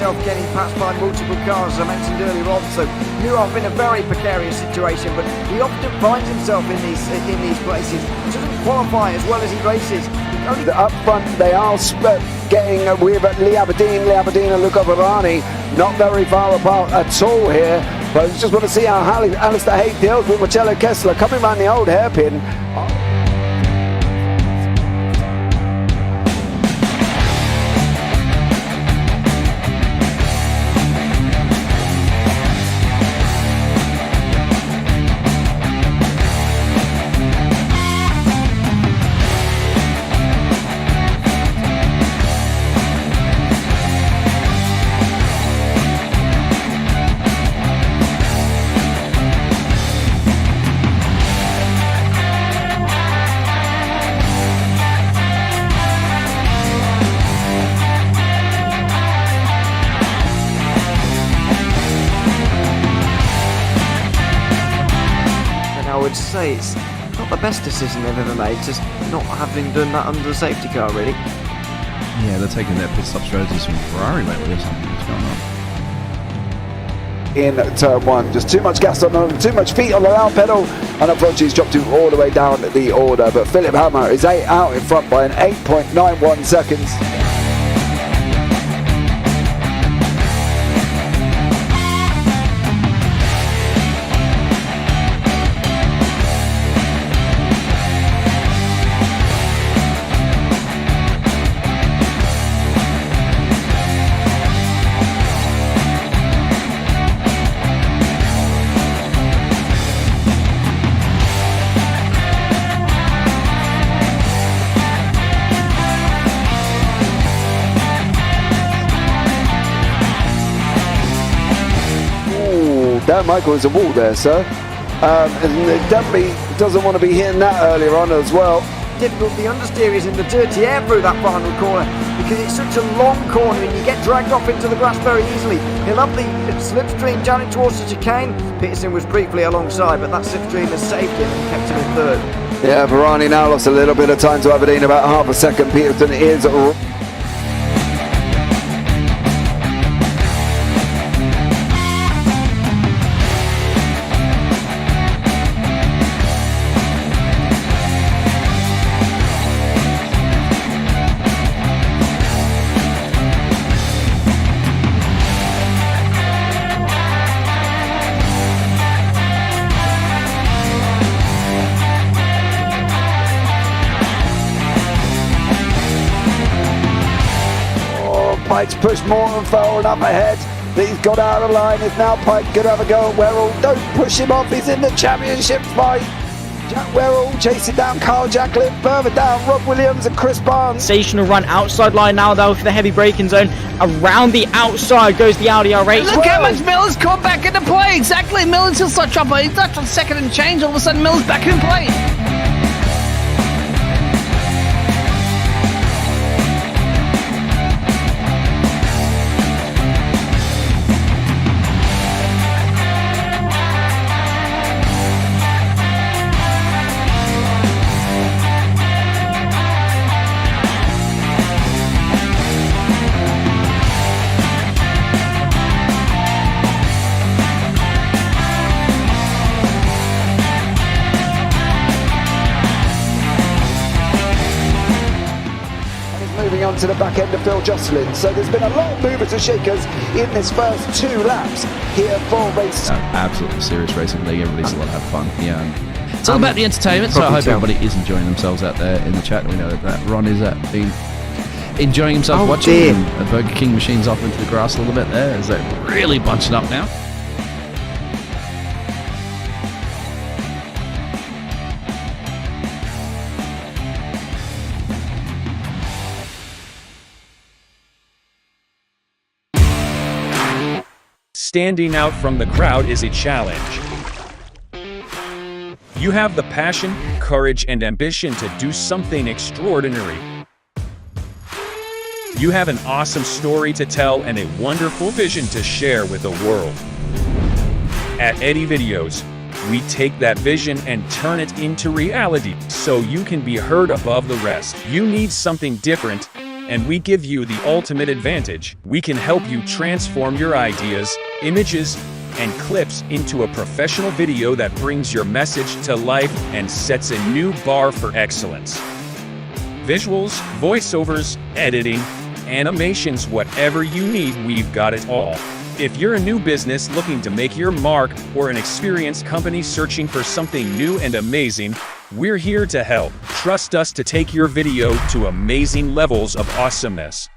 himself getting passed by multiple cars, as I mentioned earlier on. So Nuroff in a very precarious situation, but he often finds himself in these places. He doesn't qualify as well as he races. Up front, they are getting with Lee Aberdeen and Luca Varani not very far apart at all here. But I just want to see how Alistair Haig deals with Marcello Kessler coming around the old hairpin. I would say it's not the best decision they've ever made, just not having done that under the safety car, really. Yeah, they're taking their pit stop strategies from Ferrari lately or something. What's going on? In turn one, just too much gas on them, too much feet on the loud pedal, and approach he's dropped him all the way down the order. But Philip Hammer is out in front by an 8.91 seconds. Dan Michael is a wall there, sir. And definitely doesn't want to be hitting that earlier on as well. Difficult, the understeer is in the dirty air through that final corner because it's such a long corner and you get dragged off into the grass very easily. He'll have the slipstream down it towards the chicane. Peterson was briefly alongside, but that slipstream has saved him and kept him in third. Yeah, Varani now lost a little bit of time to Aberdeen, about half a second. Peterson is Pike's pushed Morton forward up ahead. He's got out of line. Is now Pike going to have a go at Werrell? Don't push him off. He's in the championship fight. Jack Werrell chasing down Carl Jacklin. Further down, Rob Williams and Chris Barnes. Sensational run outside line now though for the heavy braking zone. Around the outside goes the Audi R8. Look how much Miller's caught back into play. Exactly. Miller's still start trouble. He's not on second and change. All of a sudden Miller's back in play. Moving on to the back end of Phil Jocelyn. So there's been a lot of movers and shakers in this first 2 laps here for race. Absolutely serious racing league. Everybody's a lot have fun. Yeah, It's all about the entertainment, so I hope everybody is enjoying themselves out there in the chat. We know that Ron is been enjoying himself watching. Dear. The Burger King machine's off into the grass a little bit there. Is that really bunching up now? Standing out from the crowd is a challenge. You have the passion, courage, and ambition to do something extraordinary. You have an awesome story to tell and a wonderful vision to share with the world. At Eddie Videos, we take that vision and turn it into reality so you can be heard above the rest. You need something different, and we give you the ultimate advantage. We can help you transform your ideas, images, and clips into a professional video that brings your message to life and sets a new bar for excellence. Visuals, voiceovers, editing, animations, whatever you need, we've got it all. If you're a new business looking to make your mark or an experienced company searching for something new and amazing, we're here to help. Trust us to take your video to amazing levels of awesomeness.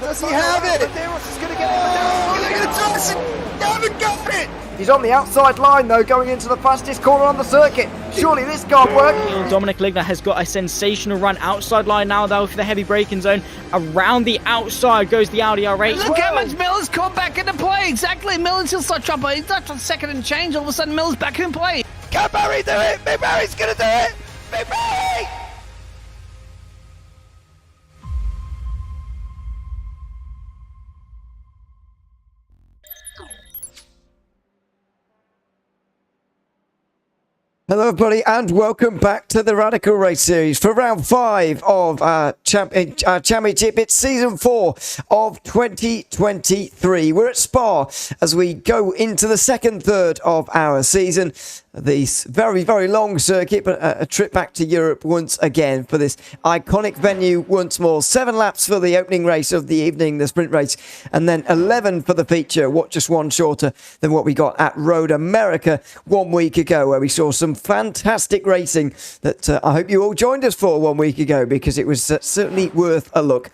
Does he have it? Medeiros is going to get it. Look at Tyson. They haven't got it. He's on the outside line, though, going into the fastest corner on the circuit. Surely this can't work. Dominic Ligner has got a sensational run outside line now, though, for the heavy braking zone. Around the outside goes the Audi R8. Look how much Miller's come back into play. Exactly. Miller's still such trouble. He's not on second and change. All of a sudden, Miller's back in play. Can Barry do it? Big Barry's going to do it. Big Barry. Hello everybody and welcome back to the Radical Race Series for round 5 of our championship. It's season 4 of 2023. We're at Spa as we go into the second third of our season. This very, very long circuit, but a trip back to Europe once again for this iconic venue once more. 7 laps for the opening race of the evening, the sprint race, and then 11 for the feature, just one shorter than what we got at Road America 1 week ago, where we saw some fantastic racing that I hope you all joined us for 1 week ago, because it was certainly worth a look.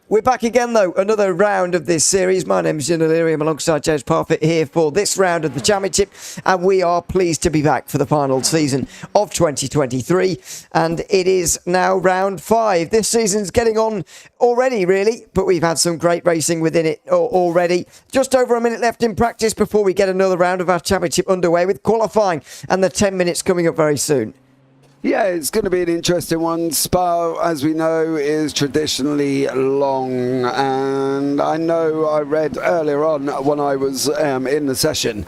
We're back again, though, another round of this series. My name is Ewan O'Leary. I'm alongside James Parfitt here for this round of the championship, and we are pleased to be back for the final season of 2023, and it is now round 5. This season's getting on already, really, but we've had some great racing within it already. Just over a minute left in practice before we get another round of our championship underway, with qualifying and the 10 minutes coming up very soon. Yeah, it's going to be an interesting one. Spa, as we know, is traditionally long, and I know I read earlier on when I was in the session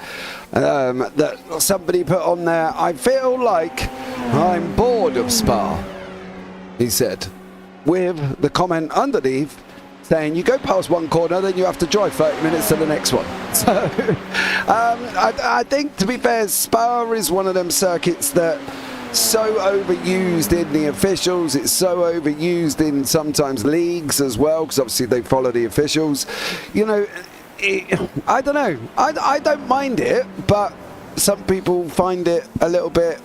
that somebody put on there, "I feel like I'm bored of Spa," he said, with the comment underneath saying you go past one corner, then you have to drive 30 minutes to the next one. So I think, to be fair, Spa is one of them circuits that so overused in the officials. It's so overused in sometimes leagues as well, because obviously they follow the officials. You know, I don't know. I don't mind it, but some people find it a little bit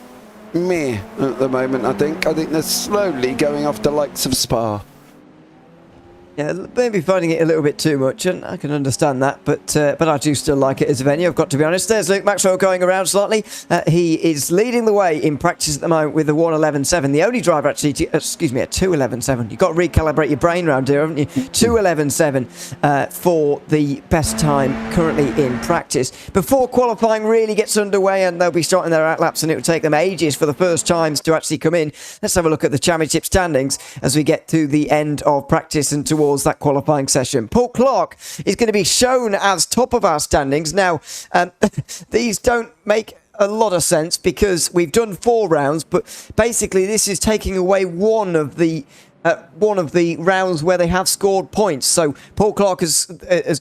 meh at the moment. I think they're slowly going off the likes of Spa. Yeah, maybe finding it a little bit too much, and I can understand that, but I do still like it as a venue, I've got to be honest. There's Luke Maxwell going around slightly. He is leading the way in practice at the moment with a 1:11.7. The only driver actually, a 2:11.7. You've got to recalibrate your brain round here, haven't you? 2:11.7 for the best time currently in practice. Before qualifying really gets underway, and they'll be starting their out laps, and it will take them ages for the first times to actually come in. Let's have a look at the championship standings as we get to the end of practice and towards that qualifying session. Paul Clark is going to be shown as top of our standings. Now, these don't make a lot of sense because we've done 4 rounds, but basically this is taking away one of the rounds where they have scored points. So Paul Clark has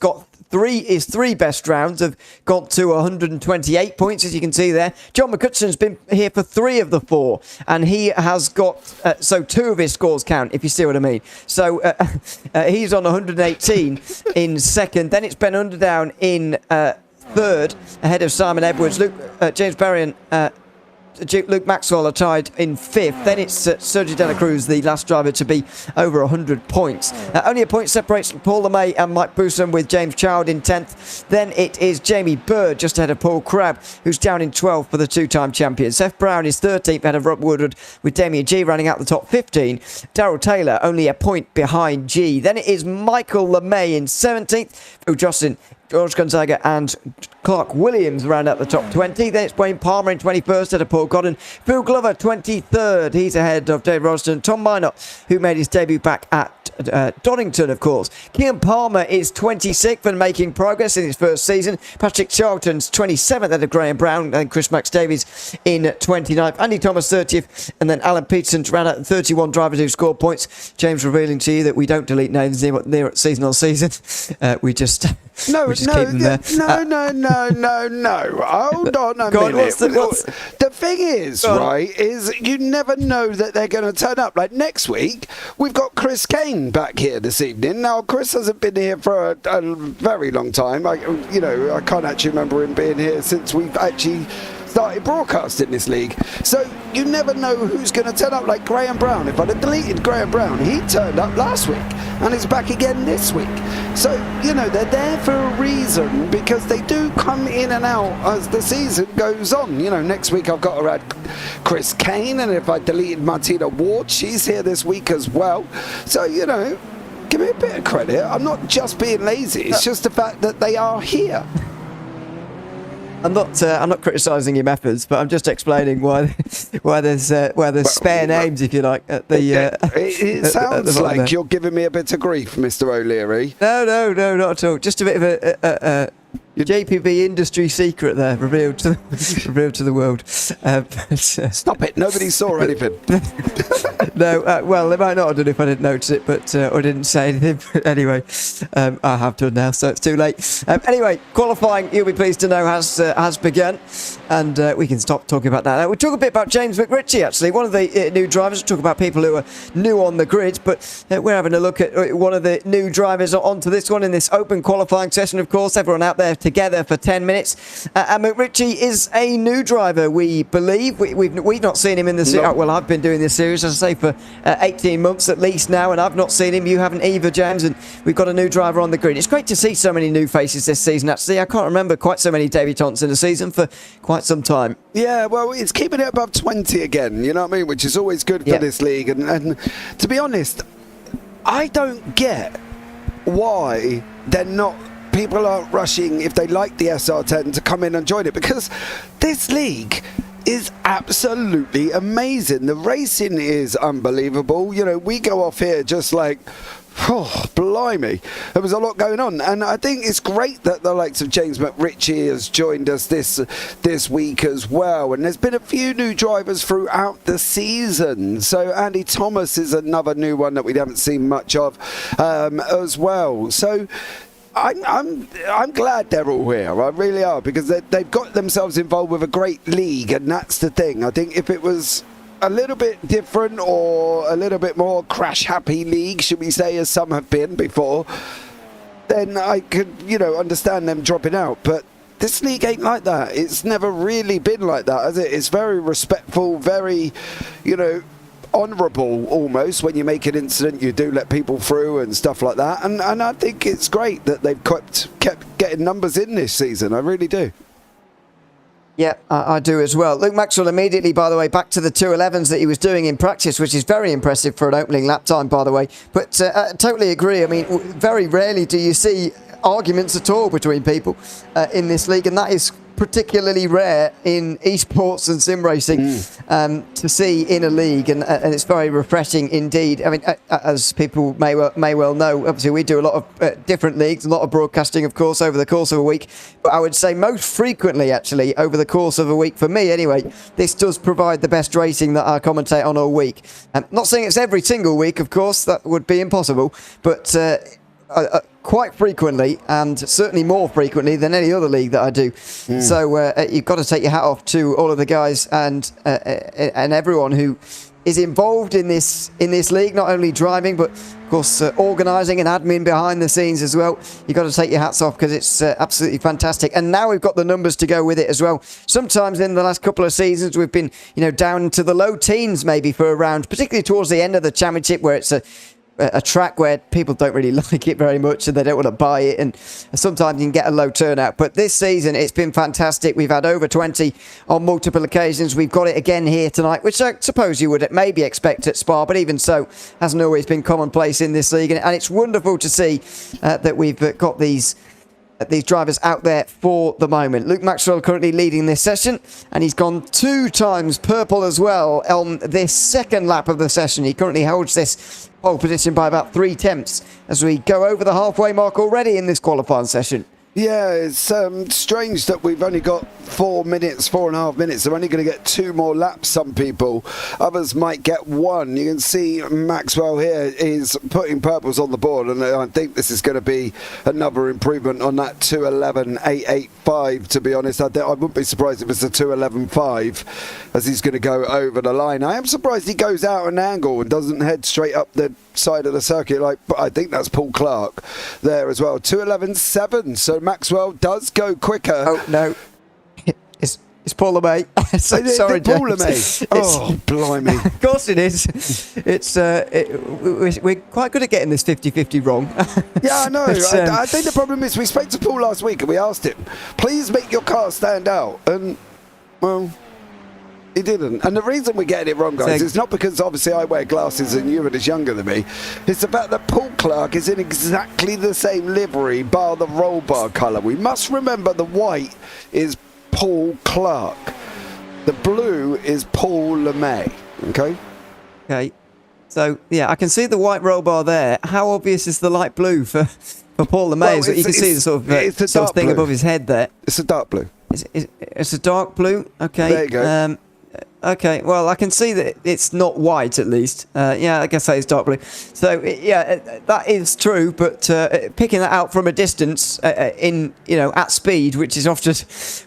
got his 3 best rounds have gone to 128 points, as you can see there. John McCutcheon's been here for 3 of the 4, and he has got, so 2 of his scores count, if you see what I mean. So he's on 118 in second. Then it's Ben Underdown in third, ahead of Simon Edwards. James Berrien Luke Maxwell are tied in 5th. Then it's Sergio De La Cruz, the last driver to be over 100 points. Only a point separates Paul LeMay and Mike Bousson, with James Child in 10th. Then it is Jamie Bird just ahead of Paul Crabb, who's down in 12th for the two-time champion. Seth Brown is 13th ahead of Rob Woodward, with Damien G running out the top 15. Darrell Taylor only a point behind G. Then it is Michael LeMay in 17th, who George Gonzaga and Clark Williams round out the top 20. Then it's Wayne Palmer in 21st ahead of Paul Godden. Phil Glover 23rd. He's ahead of Dave Ralston. Tom Minot, who made his debut back at Donington, of course. Kean Palmer is 26th and making progress in his first season. Patrick Charlton's 27th ahead of Graham Brown, and Chris Max Davies in 29th. Andy Thomas 30th, and then Alan Peterson to round out 31 drivers who scored points. James revealing to you that we don't delete names near season on season. We just keep them there. No. Hold on a minute. The thing is, is you never know that they're going to turn up. Like next week, we've got Chris Kane back here this evening. Now, Chris hasn't been here for a very long time. I can't actually remember him being here since we've actually started broadcasting this league. So you never know who's going to turn up. Like Graham Brown. If I'd have deleted Graham Brown, he turned up last week and is back again this week. So, they're there for a reason, because they do come in and out as the season goes on. Next week I've got to add Chris Kane, and if I deleted Martina Ward, she's here this week as well. So, give me a bit of credit. I'm not just being lazy. It's just the fact that they are here. I'm not criticising your methods, but I'm just explaining why there's spare names, if you like, at the. It sounds like you're giving me a bit of grief, Mr. O'Leary. No, not at all. Just a bit of a JPB industry secret there, revealed to the world. Stop it! Nobody saw anything. No, well, they might not have done if I didn't notice it, but or didn't say anything. But anyway, I have done now, so it's too late. Anyway, qualifying, you'll be pleased to know, has begun, and we can stop talking about that now. We'll talk a bit about James McRitchie, actually, one of the new drivers. We'll talk about people who are new on the grid, but we're having a look at one of the new drivers onto this one in this open qualifying session. Of course, everyone out there together for 10 minutes. And McRitchie is a new driver, we believe. We've not seen him in the series. No. Well, I've been doing this series, as I say, for 18 months at least now, and I've not seen him. You haven't either, James, and we've got a new driver on the grid. It's great to see so many new faces this season, actually. I can't remember quite so many debutants in a season for quite some time. Yeah, well, it's keeping it above 20 again, you know what I mean? Which is always good for this league. And to be honest, I don't get why people aren't rushing, if they like the SR10, to come in and join it, because this league is absolutely amazing. The racing is unbelievable. We go off here just like, oh, blimey. There was a lot going on, and I think it's great that the likes of James McRitchie has joined us this week as well. And there's been a few new drivers throughout the season. So Andy Thomas is another new one that we haven't seen much of as well. So I'm glad they're all here. I really are, because they've got themselves involved with a great league, and that's the thing. I think if it was a little bit different, or a little bit more crash-happy league, should we say, as some have been before, then I could, understand them dropping out. But this league ain't like that. It's never really been like that, has it? It's very respectful, very, honourable almost. When you make an incident, you do let people through and stuff like that, and I think it's great that they've kept getting numbers in this season. I really do. Yeah, I do as well. Luke Maxwell immediately, by the way, back to the 211s that he was doing in practice, which is very impressive for an opening lap time, by the way. But I totally agree. I mean, very rarely do you see arguments at all between people in this league, and that is particularly rare in esports and sim racing to see in a league, and it's very refreshing indeed. I mean, as people may well know, obviously we do a lot of different leagues, a lot of broadcasting, of course, over the course of a week. But I would say most frequently, actually, over the course of a week, for me anyway, this does provide the best racing that I commentate on all week. Not saying it's every single week, of course, that would be impossible, but quite frequently, and certainly more frequently than any other league that I do. So you've got to take your hat off to all of the guys and everyone who is involved in this league, not only driving, but of course, organising and admin behind the scenes as well. You've got to take your hats off because it's absolutely fantastic. And now we've got the numbers to go with it as well. Sometimes in the last couple of seasons, we've been, down to the low teens maybe for a round, particularly towards the end of the championship where it's a track where people don't really like it very much and they don't want to buy it, and sometimes you can get a low turnout. But this season it's been fantastic. We've had over 20 on multiple occasions. We've got it again here tonight, which I suppose you would maybe expect at Spa, but even so hasn't always been commonplace in this league, and it's wonderful to see that we've got these drivers out there for the moment. Luke Maxwell currently leading this session, and he's gone 2 times purple as well on this second lap of the session. He currently holds this pole position by about 3 tenths as we go over the halfway mark already in this qualifying session. Yeah, it's strange that we've only got 4.5 minutes. They're only going to get 2 more laps, some people. Others might get 1. You can see Maxwell here is putting purples on the board, and I think this is going to be another improvement on that 2:11.885, to be honest. I wouldn't be surprised if it's a 2:11.5 as he's going to go over the line. I am surprised he goes out an angle and doesn't head straight up the side of the circuit. But I think that's Paul Clark there as well. 2:11.7, so Maxwell does go quicker. Oh, no. It's Paul LeMay. Sorry, Paul James. LeMay. Oh, blimey. Of course it is. We're quite good at getting this 50-50 wrong. Yeah, I know. But, I think the problem is we spoke to Paul last week and we asked him, please make your car stand out. And, well, he didn't. And the reason we're getting it wrong, guys, is not because obviously I wear glasses and Ewan is younger than me. It's the fact that Paul Clark is in exactly the same livery, bar the roll bar colour. We must remember the white is Paul Clark. The blue is Paul LeMay. Okay? Okay. So, yeah, I can see the white roll bar there. How obvious is the light blue for Paul LeMay? Well, you can see the sort of thing above his head there. It's a dark blue. It's a dark blue. Okay. There you go. Okay, well, I can see that it's not white, at least. Yeah, I guess that is dark blue. So, yeah, that is true, but picking that out from a distance at speed, which is often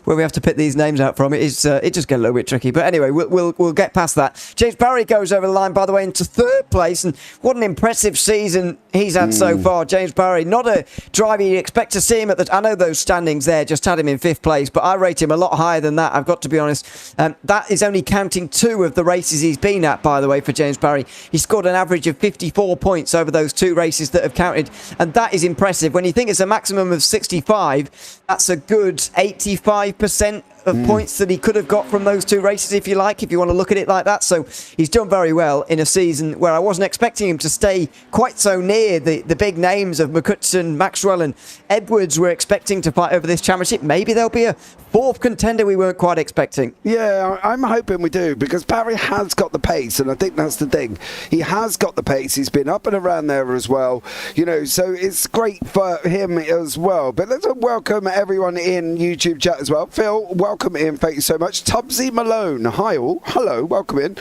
where we have to pick these names out from, it just gets a little bit tricky. But anyway, we'll get past that. James Barry goes over the line, by the way, into 3rd place, and what an impressive season he's had so far. James Barry, not a driver you'd expect to see him at I know those standings there just had him in 5th place, but I rate him a lot higher than that, I've got to be honest. That is only counting 2 of the races he's been at, by the way, for James Barry. He scored an average of 54 points over those 2 races that have counted, and that is impressive. When you think it's a maximum of 65, that's a good 85% of points that he could have got from those 2 races, if you want to look at it like that. So he's done very well in a season where I wasn't expecting him to stay quite so near the big names of McCutcheon, Maxwell and Edwards. We're expecting to fight over this championship. Maybe there'll be a 4th contender we weren't quite expecting. Yeah, I'm hoping we do, because Barry has got the pace, and I think that's the thing. He has got the pace. He's been up and around there as well, so it's great for him as well. But let's welcome everyone in YouTube chat as well. Phil, welcome in. Thank you so much. Tubbsy Malone, hi all. Hello, welcome in.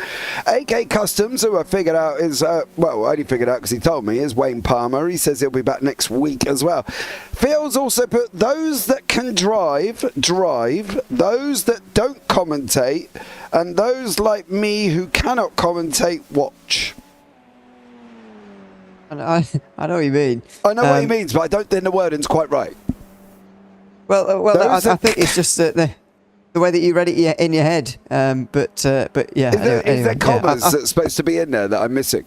AK Customs, who I figured out is, I only figured out because he told me, is Wayne Palmer. He says he'll be back next week as well. Phil's also put those that can drive, those that don't commentate, and those like me who cannot commentate, watch. I know what you mean. I know what he means, but I don't think the wording's quite right. Well, I think it's just the way that you read it in your head. But yeah. Is there commas that's supposed to be in there that I'm missing?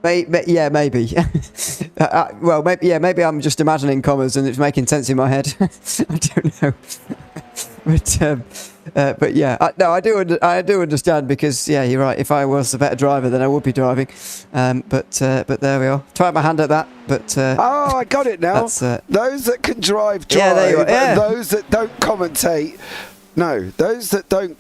Yeah, maybe. Well, maybe I'm just imagining commas and it's making sense in my head. I don't know. But yeah, I do understand, because yeah, you're right. If I was a better driver, then I would be driving. But there we are. Try my hand at that. But oh, I got it now. Those that can drive. Yeah, there you are. Yeah. And those that don't commentate. No, those that don't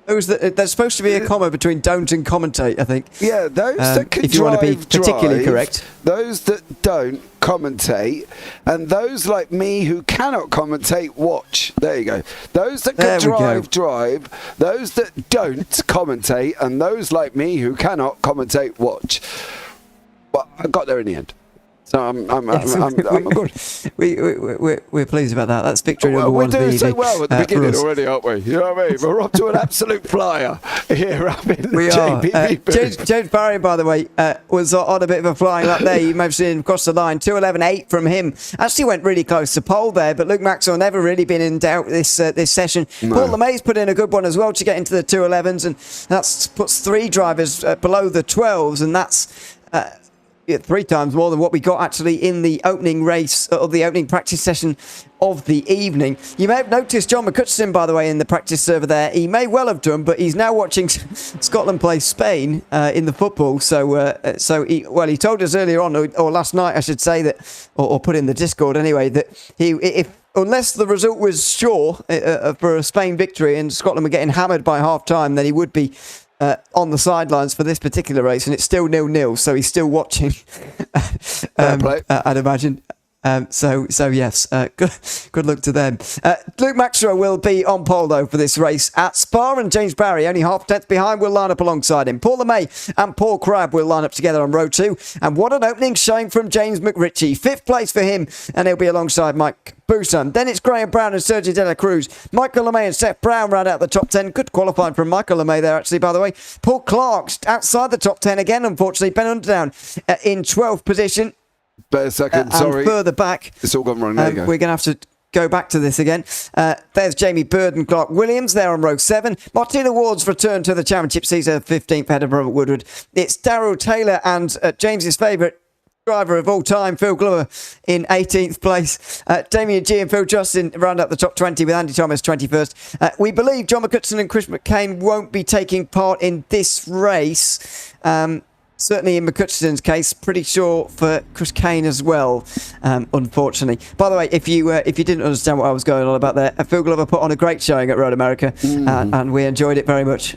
there's supposed to be a comma between don't and commentate, I think. Yeah, those that can if you want to be particularly correct. Those that don't commentate, and those like me who cannot commentate, watch. There you go. Those that can drive. Those that don't commentate, and those like me who cannot commentate, watch. But I got there in the end. So I'm good. We're pleased about that. That's victory number We're one. doing so evening, well at the for beginning us. already, aren't we? You know what I mean? We're off to an absolute flyer here up in the We are. JPB. James Barry, by the way, was on a bit of a flying lap there. You may have seen him across the line. 2:11.8 from him. Actually went really close to pole there, but Luke Maxwell never really been in doubt this session. No. Paul LeMay's put in a good one as well to get into the 2:11s, and that puts 3 drivers below the 12s, and that's 3 times more than what we got actually in the opening race or the opening practice session of the evening. You may have noticed John McCutcheon, by the way, in the practice server there. He may well have done, but he's now watching Scotland play Spain in the football. So he told us earlier on, or last night, I should say, that, or put in the Discord anyway, that unless the result was sure for a Spain victory and Scotland were getting hammered by half time, then he would be on the sidelines for this particular race, and it's still 0-0, so he's still watching. I'd imagine. So yes, good luck to them. Luke Maxwell will be on pole though for this race at Spa, and James Barry, only half tenth behind, will line up alongside him. Paul LeMay and Paul Crabb will line up together on row 2, and what an opening showing from James McRitchie. 5th place for him, and he'll be alongside Mike Busan. Then it's Graham Brown and Sergio De La Cruz. Michael LeMay and Seth Brown round out the top 10. Good qualifying from Michael LeMay there, actually, by the way. Paul Clark's outside the top 10 again, unfortunately. Ben Underdown in 12th position. Better second, sorry. And further back, it's all gone wrong. There you go. we're going to have to go back to this again. There's Jamie Bird and Clark Williams there on row 7. Martina Ward's returned to the championship. He's her 15th ahead of Robert Woodward. It's Darryl Taylor and James's favourite driver of all time, Phil Glover, in 18th place. Damien G and Phil Justin round up the top 20 with Andy Thomas 21st. We believe John McCutcheon and Chris McCain won't be taking part in this race. Certainly in McCutcheon's case, pretty sure for Chris Kane as well, unfortunately. By the way, if you didn't understand what I was going on about there, Phil Glover put on a great showing at Road America, and we enjoyed it very much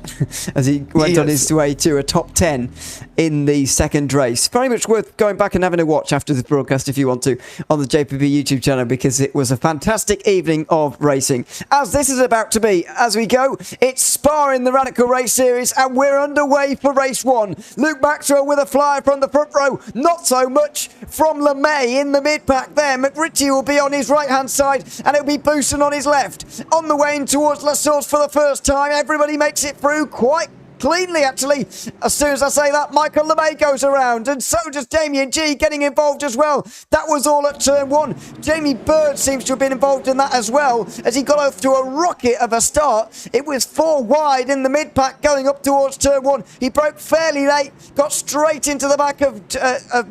as he went on his way to a top 10 in the second race. Very much worth going back and having a watch after this broadcast if you want to on the JPB YouTube channel, because it was a fantastic evening of racing. As this is about to be, as we go, it's Spa in the Radical Race Series, and we're underway for race 1. Luke Maxwell with a flyer from the front row, not so much from LeMay in the mid-pack there. McRitchie will be on his right-hand side, and it'll be Booson on his left. On the way in towards La Source for the first time, everybody makes it through quite cleanly, actually. As soon as I say that, Michael LeMay goes around, and so does Damien G getting involved as well. That was all at turn 1. Jamie Bird seems to have been involved in that as well, as he got off to a rocket of a start. It was 4 wide in the mid-pack going up towards turn 1. He broke fairly late, got straight into the back of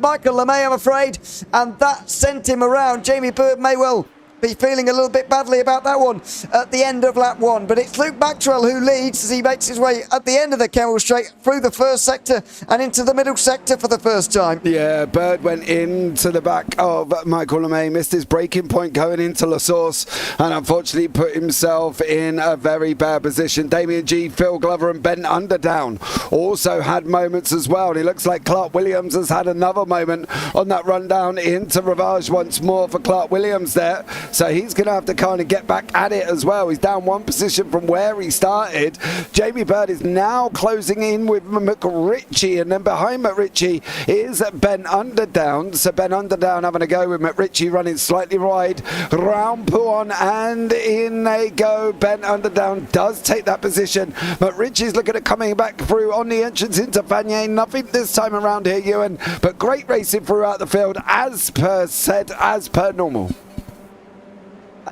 Michael LeMay, I'm afraid, and that sent him around. Jamie Bird may well be feeling a little bit badly about that one at the end of lap 1, but it's Luke Maxwell who leads as he makes his way at the end of the Kemmel Straight through the first sector and into the middle sector for the first time. Yeah, Bird went into the back of Michael LeMay, missed his braking point going into La Source, and unfortunately put himself in a very bad position. Damien G, Phil Glover and Ben Underdown also had moments as well, and it looks like Clark Williams has had another moment on that run down into Rivage once more for Clark Williams there. So he's going to have to kind of get back at it as well. He's down 1 position from where he started. Jamie Bird is now closing in with McRitchie, and then behind McRitchie is Ben Underdown. So Ben Underdown having a go with McRitchie running slightly wide round Pouon, and in they go. Ben Underdown does take that position. McRitchie's looking at coming back through on the entrance into Vanier. Nothing this time around here, Ewan, but great racing throughout the field, as per said, as per normal.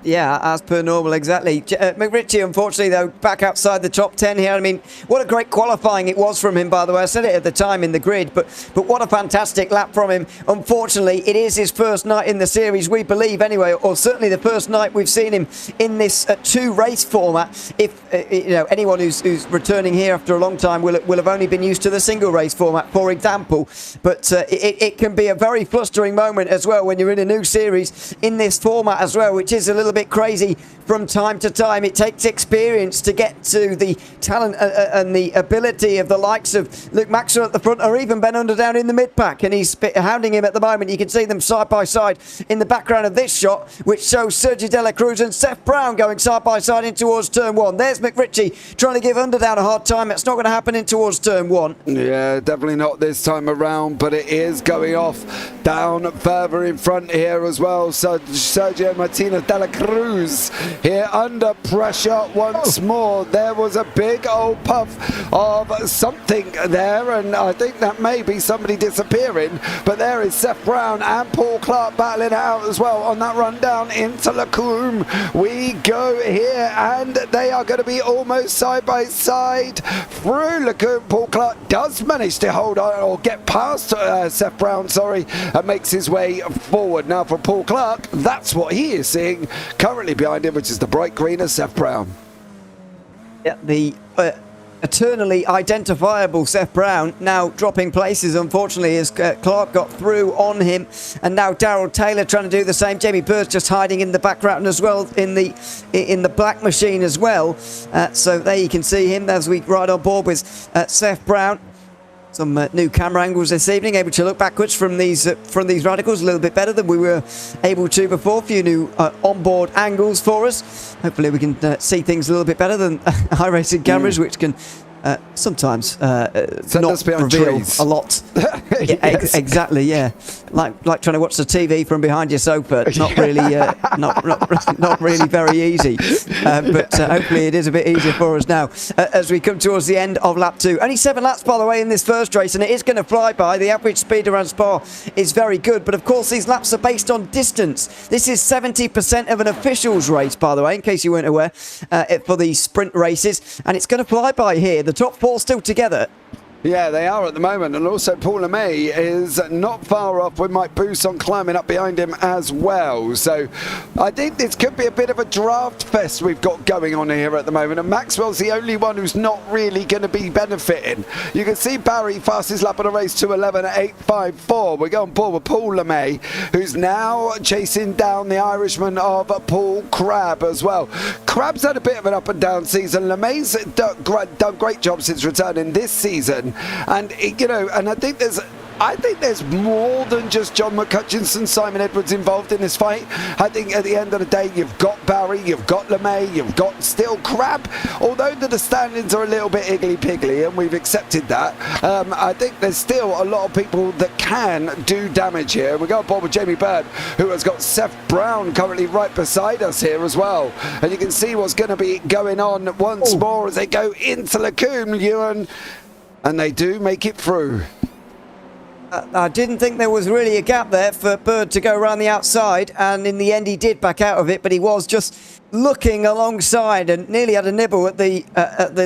Yeah, as per normal, exactly. McRitchie, unfortunately, though, back outside the top 10 here. I mean, what a great qualifying it was from him, by the way. I said it at the time in the grid, but what a fantastic lap from him. Unfortunately, it is his first night in the series, we believe, anyway, or certainly the first night we've seen him in this 2-race format. If anyone who's returning here after a long time will have only been used to the single-race format, for example. But it can be a very flustering moment as well when you're in a new series in this format as well, which is a little little bit crazy from time to time. It takes experience to get to the talent and the ability of the likes of Luke Maxwell at the front, or even Ben Underdown in the mid-pack, and he's hounding him at the moment. You can see them side by side in the background of this shot, which shows Sergio De La Cruz and Seth Brown going side by side in towards turn 1. There's McRitchie trying to give Underdown a hard time. It's not going to happen in towards turn 1. Yeah, definitely not this time around, but it is going off down further in front here as well. So Sergio Martinez De La Cruz here under pressure once more. There was a big old puff of something there, and I think that may be somebody disappearing, but there is Seth Brown and Paul Clark battling it out as well on that run down into Lacombe. We go here, and they are going to be almost side by side through Lacombe. Paul Clark does manage to hold on or get past Seth Brown, and makes his way forward. Now for Paul Clark, that's what he is seeing currently behind him, which is the bright green of Seth Brown. Yeah, the eternally identifiable Seth Brown now dropping places, unfortunately, as Clark got through on him, and now Darrell Taylor trying to do the same. Jamie Bird's just hiding in the background as well, in the black machine as well. So there you can see him as we ride on board with Seth Brown. Some new camera angles this evening, able to look backwards from these radicals a little bit better than we were able to before. A few new onboard angles for us. Hopefully we can see things a little bit better than high-rated cameras, which can sometimes not reveal a lot. Yes. Exactly, yeah. Like trying to watch the TV from behind your sofa. Not really, not really very easy. But hopefully it is a bit easier for us now as we come towards the end of lap 2. Only 7 laps, by the way, in this first race, and it is going to fly by. The average speed around Spa is very good, but of course these laps are based on distance. This is 70% of an officials race, by the way, in case you weren't aware, for the sprint races, and it's going to fly by here. The top 4 still together. Yeah, they are at the moment, and also Paul LeMay is not far off with Mike Bousson climbing up behind him as well. So I think this could be a bit of a draft fest we've got going on here at the moment, and Maxwell's the only one who's not really going to be benefiting. You can see Barry fastest lap of the race, 2:11 at 8:54. We're going forward with Paul LeMay, who's now chasing down the Irishman of Paul Crabb as well. Crabb's had a bit of an up and down season. LeMay's done great job since returning this season. And and I think there's more than just John McCutcheon, Simon Edwards involved in this fight. I think at the end of the day, you've got Barry, you've got LeMay, you've got still Crabb. Although the standings are a little bit higgly-piggly, and we've accepted that, I think there's still a lot of people that can do damage here. We're going forward with Jamie Bird, who has got Seth Brown currently right beside us here as well. And you can see what's going to be going on once more as they go into Lacombe, Ewan. And they do make it through. I didn't think there was really a gap there for Bird to go around the outside, and in the end he did back out of it, but he was just looking alongside and nearly had a nibble at the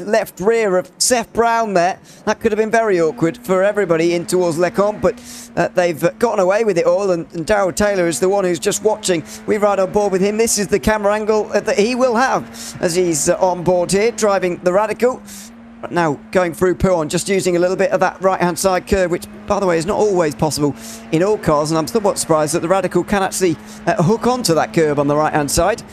left rear of Seth Brown there. That could have been very awkward for everybody in towards Lecombe, but they've gotten away with it all, and Darrell Taylor is the one who's just watching. We ride on board with him. This is the camera angle that he will have as he's on board here, driving the Radical. Now going through Pouhon, just using a little bit of that right-hand side curve, which, by the way, is not always possible in all cars, and I'm somewhat surprised that the Radical can actually hook onto that curve on the right-hand side.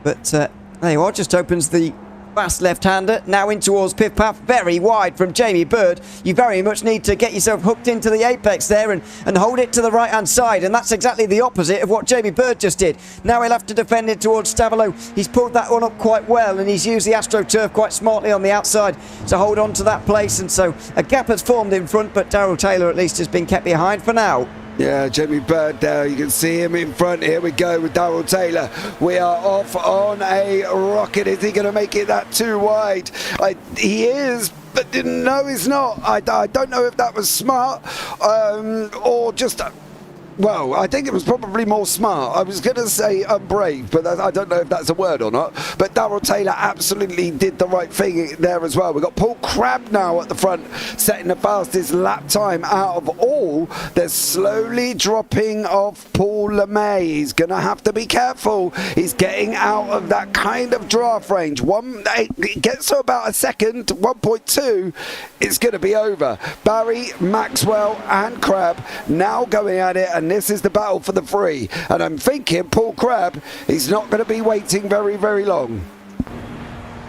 But there you are, just opens the fast left-hander, now in towards Piff Paff, very wide from Jamie Bird. You very much need to get yourself hooked into the apex there and hold it to the right-hand side, and that's exactly the opposite of what Jamie Bird just did. Now he'll have to defend it towards Stavolo. He's pulled that one up quite well, and he's used the AstroTurf quite smartly on the outside to hold on to that place, and so a gap has formed in front, but Darrell Taylor at least has been kept behind for now. Yeah, Jamie Bird there, you can see him in front. Here we go with Darrell Taylor. We are off on a rocket. Is he going to make it that too wide? He is, but no, he's not. I don't know if that was smart or just... Well, I think it was probably more smart. I was going to say brave, but I don't know if that's a word or not. But Darrell Taylor absolutely did the right thing there as well. We've got Paul Crabb now at the front, setting the fastest lap time out of all. They're slowly dropping off Paul LeMay. He's going to have to be careful. He's getting out of that kind of draft range. It gets to about a second, 1.2, it's going to be over. Barry, Maxwell and Crabb now going at it, and and this is the battle for the 3. And I'm thinking Paul Crabb is not going to be waiting very, very long.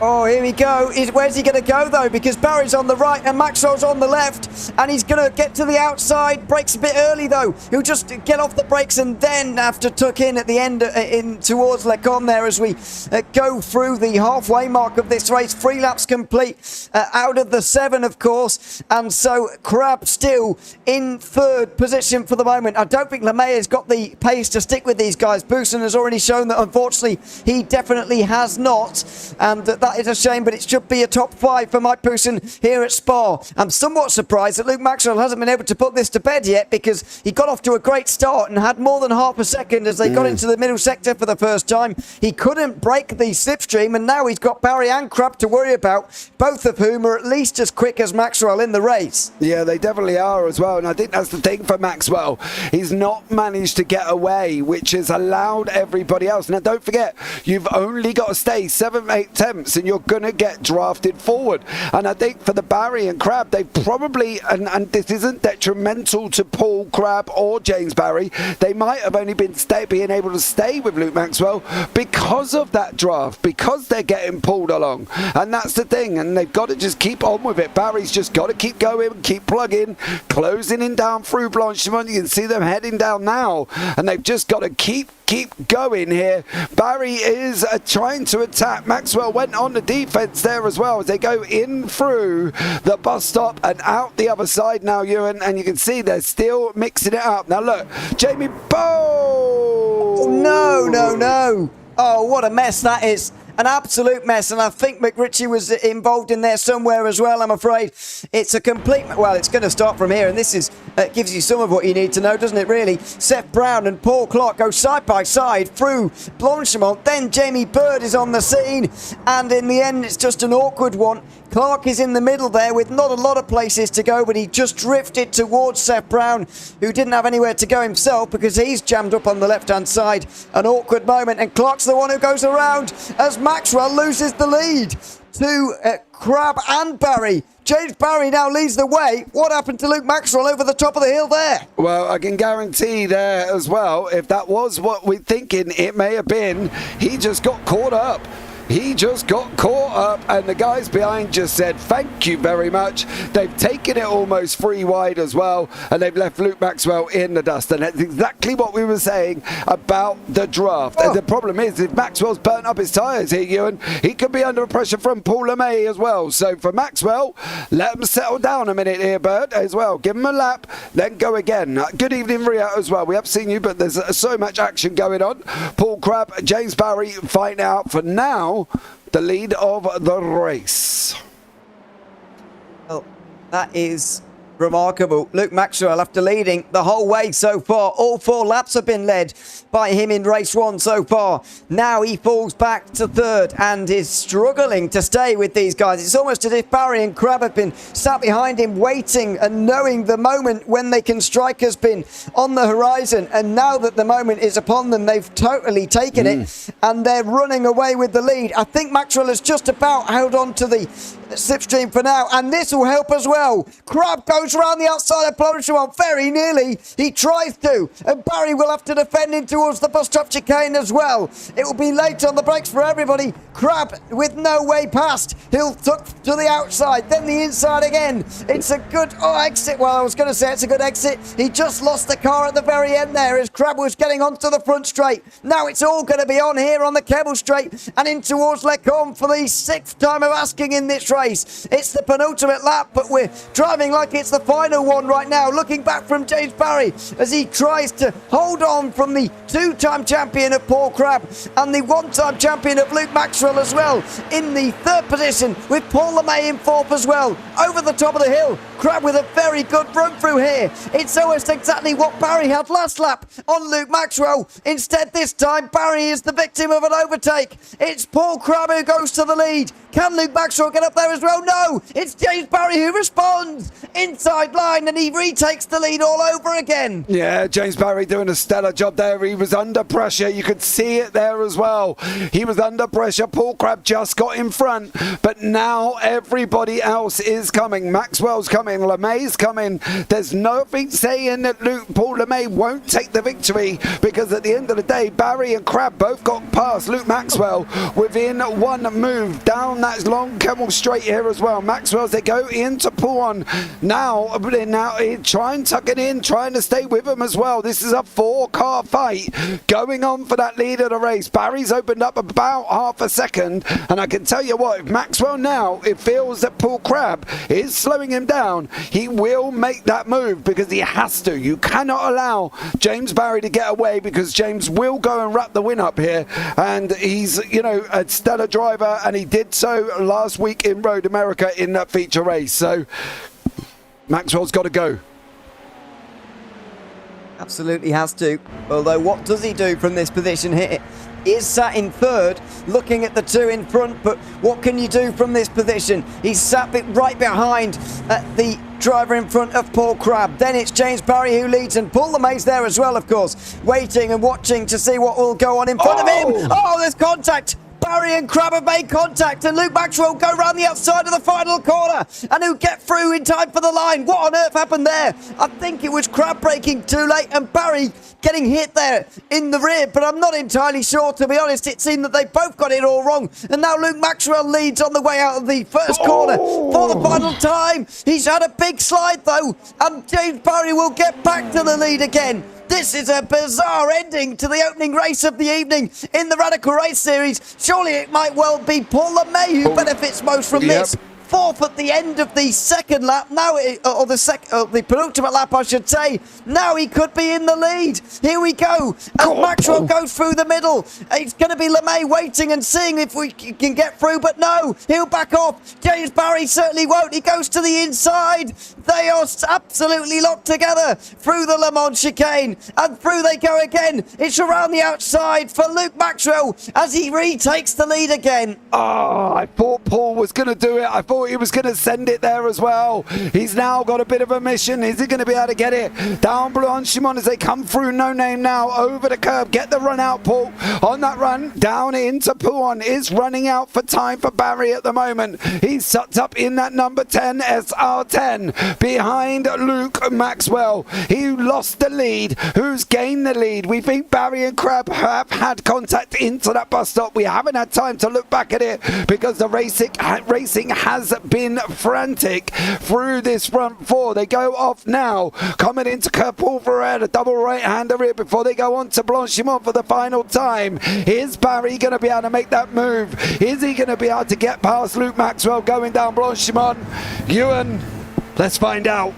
Oh, here we go. Where's he going to go, though? Because Barry's on the right and Maxwell's on the left. And he's going to get to the outside. Brakes a bit early, though. He'll just get off the brakes and then have to tuck in at the end in towards Lecon there as we go through the halfway mark of this race. 3 laps complete out of the 7, of course. And so Crabb still in 3rd position for the moment. I don't think LeMay has got the pace to stick with these guys. Bousson has already shown that, unfortunately, he definitely has not. And that is a shame, but it should be a top 5 for Mike Bousson here at Spa. I'm somewhat surprised that Luke Maxwell hasn't been able to put this to bed yet, because he got off to a great start and had more than half a second as they got into the middle sector for the first time. He couldn't break the slipstream, and now he's got Barry and Crabb to worry about, both of whom are at least as quick as Maxwell in the race. Yeah, they definitely are as well, and I think that's the thing for Maxwell. He's not managed to get away, which has allowed everybody else. Now, don't forget, you've only got to stay 7, 8 tenths, and you're going to get drafted forward. And I think for the Barry and Crabb, they probably, and this isn't detrimental to Paul Crabb or James Barry, they might have only been being able to stay with Luke Maxwell because of that draft, because they're getting pulled along. And that's the thing, and they've got to just keep on with it. Barry's just got to keep going, keep plugging, closing in down through Blanchimont. You can see them heading down now, and they've just got to keep going here. Barry is trying to attack. Maxwell went on the defense there as well as they go in through the bus stop and out the other side now, Ewan, and you can see they're still mixing it up. Now look, Jamie Bow! No. Oh, what a mess that is. An absolute mess, and I think McRitchie was involved in there somewhere as well, I'm afraid. It's a complete... Well, it's going to start from here, and this is gives you some of what you need to know, doesn't it, really? Seth Brown and Paul Clark go side by side through Blanchimont. Then Jamie Bird is on the scene, and in the end, it's just an awkward one. Clark is in the middle there with not a lot of places to go, but he just drifted towards Seth Brown, who didn't have anywhere to go himself because he's jammed up on the left-hand side. An awkward moment, and Clark's the one who goes around as Maxwell loses the lead to Crabb and Barry. James Barry now leads the way. What happened to Luke Maxwell over the top of the hill there? Well, I can guarantee there as well, if that was what we're thinking it may have been, he just got caught up. He just got caught up, and the guys behind just said, thank you very much. They've taken it almost 3 wide as well, and they've left Luke Maxwell in the dust. And that's exactly what we were saying about the draft. Oh. And the problem is, if Maxwell's burnt up his tyres here, Ewan, he could be under pressure from Paul LeMay as well. So for Maxwell, let him settle down a minute here, Bert, as well. Give him a lap, then go again. Good evening, Ria, as well. We have seen you, but there's so much action going on. Paul Crabb, James Barry fighting out for now the lead of the race. Well, that is remarkable. Luke Maxwell, after leading the whole way so far, all 4 laps have been led by him in race 1 so far. Now he falls back to 3rd and is struggling to stay with these guys. It's almost as if Barry and Crabb have been sat behind him waiting and knowing the moment when they can strike has been on the horizon, and now that the moment is upon them, they've totally taken it and they're running away with the lead. I think Maxwell has just about held on to the slipstream for now, and this will help as well. Crabb goes around the outside of Blanchimont very nearly. He tries to, and Barry will have to defend him towards the bus stop chicane as well. It will be late on the brakes for everybody. Crabb with no way past. He'll tuck to the outside, then the inside again. It's a good exit. Well, I was going to say it's a good exit. He just lost the car at the very end there as Crabb was getting onto the front straight. Now it's all going to be on here on the Kebble Straight and in towards Lecombe for the 6th time of asking in this race. It's the penultimate lap, but we're driving like it's the final one right now. Looking back from James Barry as he tries to hold on from the 2-time champion of Paul Crabb and the 1-time champion of Luke Maxwell as well. In the 3rd position with Paul LeMay in 4th as well. Over the top of the hill, Crabb with a very good run through here. It's almost exactly what Barry had last lap on Luke Maxwell. Instead, this time, Barry is the victim of an overtake. It's Paul Crabb who goes to the lead. Can Luke Maxwell get up there there as well. No, it's James Barry who responds. Inside line, and he retakes the lead all over again. Yeah, James Barry doing a stellar job there. He was under pressure. You could see it there as well. He was under pressure. Paul Crabb just got in front, but now everybody else is coming. Maxwell's coming. LeMay's coming. There's nothing saying that Paul LeMay won't take the victory, because at the end of the day, Barry and Crabb both got past Luke Maxwell within one move down that long Kemmel straight here as well. Maxwell, as they go into Puan now try and tuck it in, trying to stay with him as well. This is a 4-car fight going on for that lead of the race. Barry's opened up about half a second, and I can tell you what, if Maxwell now, it feels that Paul Crabb is slowing him down, he will make that move, because he has to. You cannot allow James Barry to get away, because James will go and wrap the win up here, and he's, a stellar driver, and he did so last week in Road America in that feature race. So Maxwell's got to go. Absolutely has to. Although, what does he do from this position here? Is sat in third, looking at the two in front, but what can you do from this position? He's sat right behind the driver in front of Paul Crabb. Then it's James Barry who leads, and Paul LeMay's there as well, of course, waiting and watching to see what will go on in front of him. Oh, there's contact. Barry and Crabb have made contact, and Luke Maxwell go round the outside of the final corner, and who get through in time for the line. What on earth happened there? I think it was Crabb braking too late and Barry getting hit there in the rear, but I'm not entirely sure, to be honest. It seemed that they both got it all wrong, and now Luke Maxwell leads on the way out of the first corner for the final time. He's had a big slide though, and James Barry will get back to the lead again. This is a bizarre ending to the opening race of the evening in the Radical Race Series. Surely it might well be Paul LeMay who benefits most from this. Fourth at the end of the second lap, now the penultimate lap, I should say. Now he could be in the lead. Here we go, as Maxwell goes through the middle. It's going to be LeMay waiting and seeing if we can get through, but no, he'll back off. James Barry certainly won't. He goes to the inside. They are absolutely locked together through the Le Mans chicane, and through they go again. It's around the outside for Luke Maxwell as he retakes the lead again. Oh, I thought Paul was going to do it. I thought he was going to send it there as well. He's now got a bit of a mission. Is he going to be able to get it down Blanchimont as they come through No Name now over the curb? Get the run out, Paul, on that run down into Puan. Is running out for time for Barry at the moment. He's sucked up in that number 10 SR10 behind Luke Maxwell. He lost the lead. Who's gained the lead? We think Barry and Crabb have had contact into that bus stop. We haven't had time to look back at it because the racing has been frantic through this front four. They go off now, coming into Paul Ferrer, a double right-hander here before they go on to Blanchimont for the final time. Is Barry going to be able to make that move? Is he going to be able to get past Luke Maxwell going down Blanchimont? Ewan, let's find out.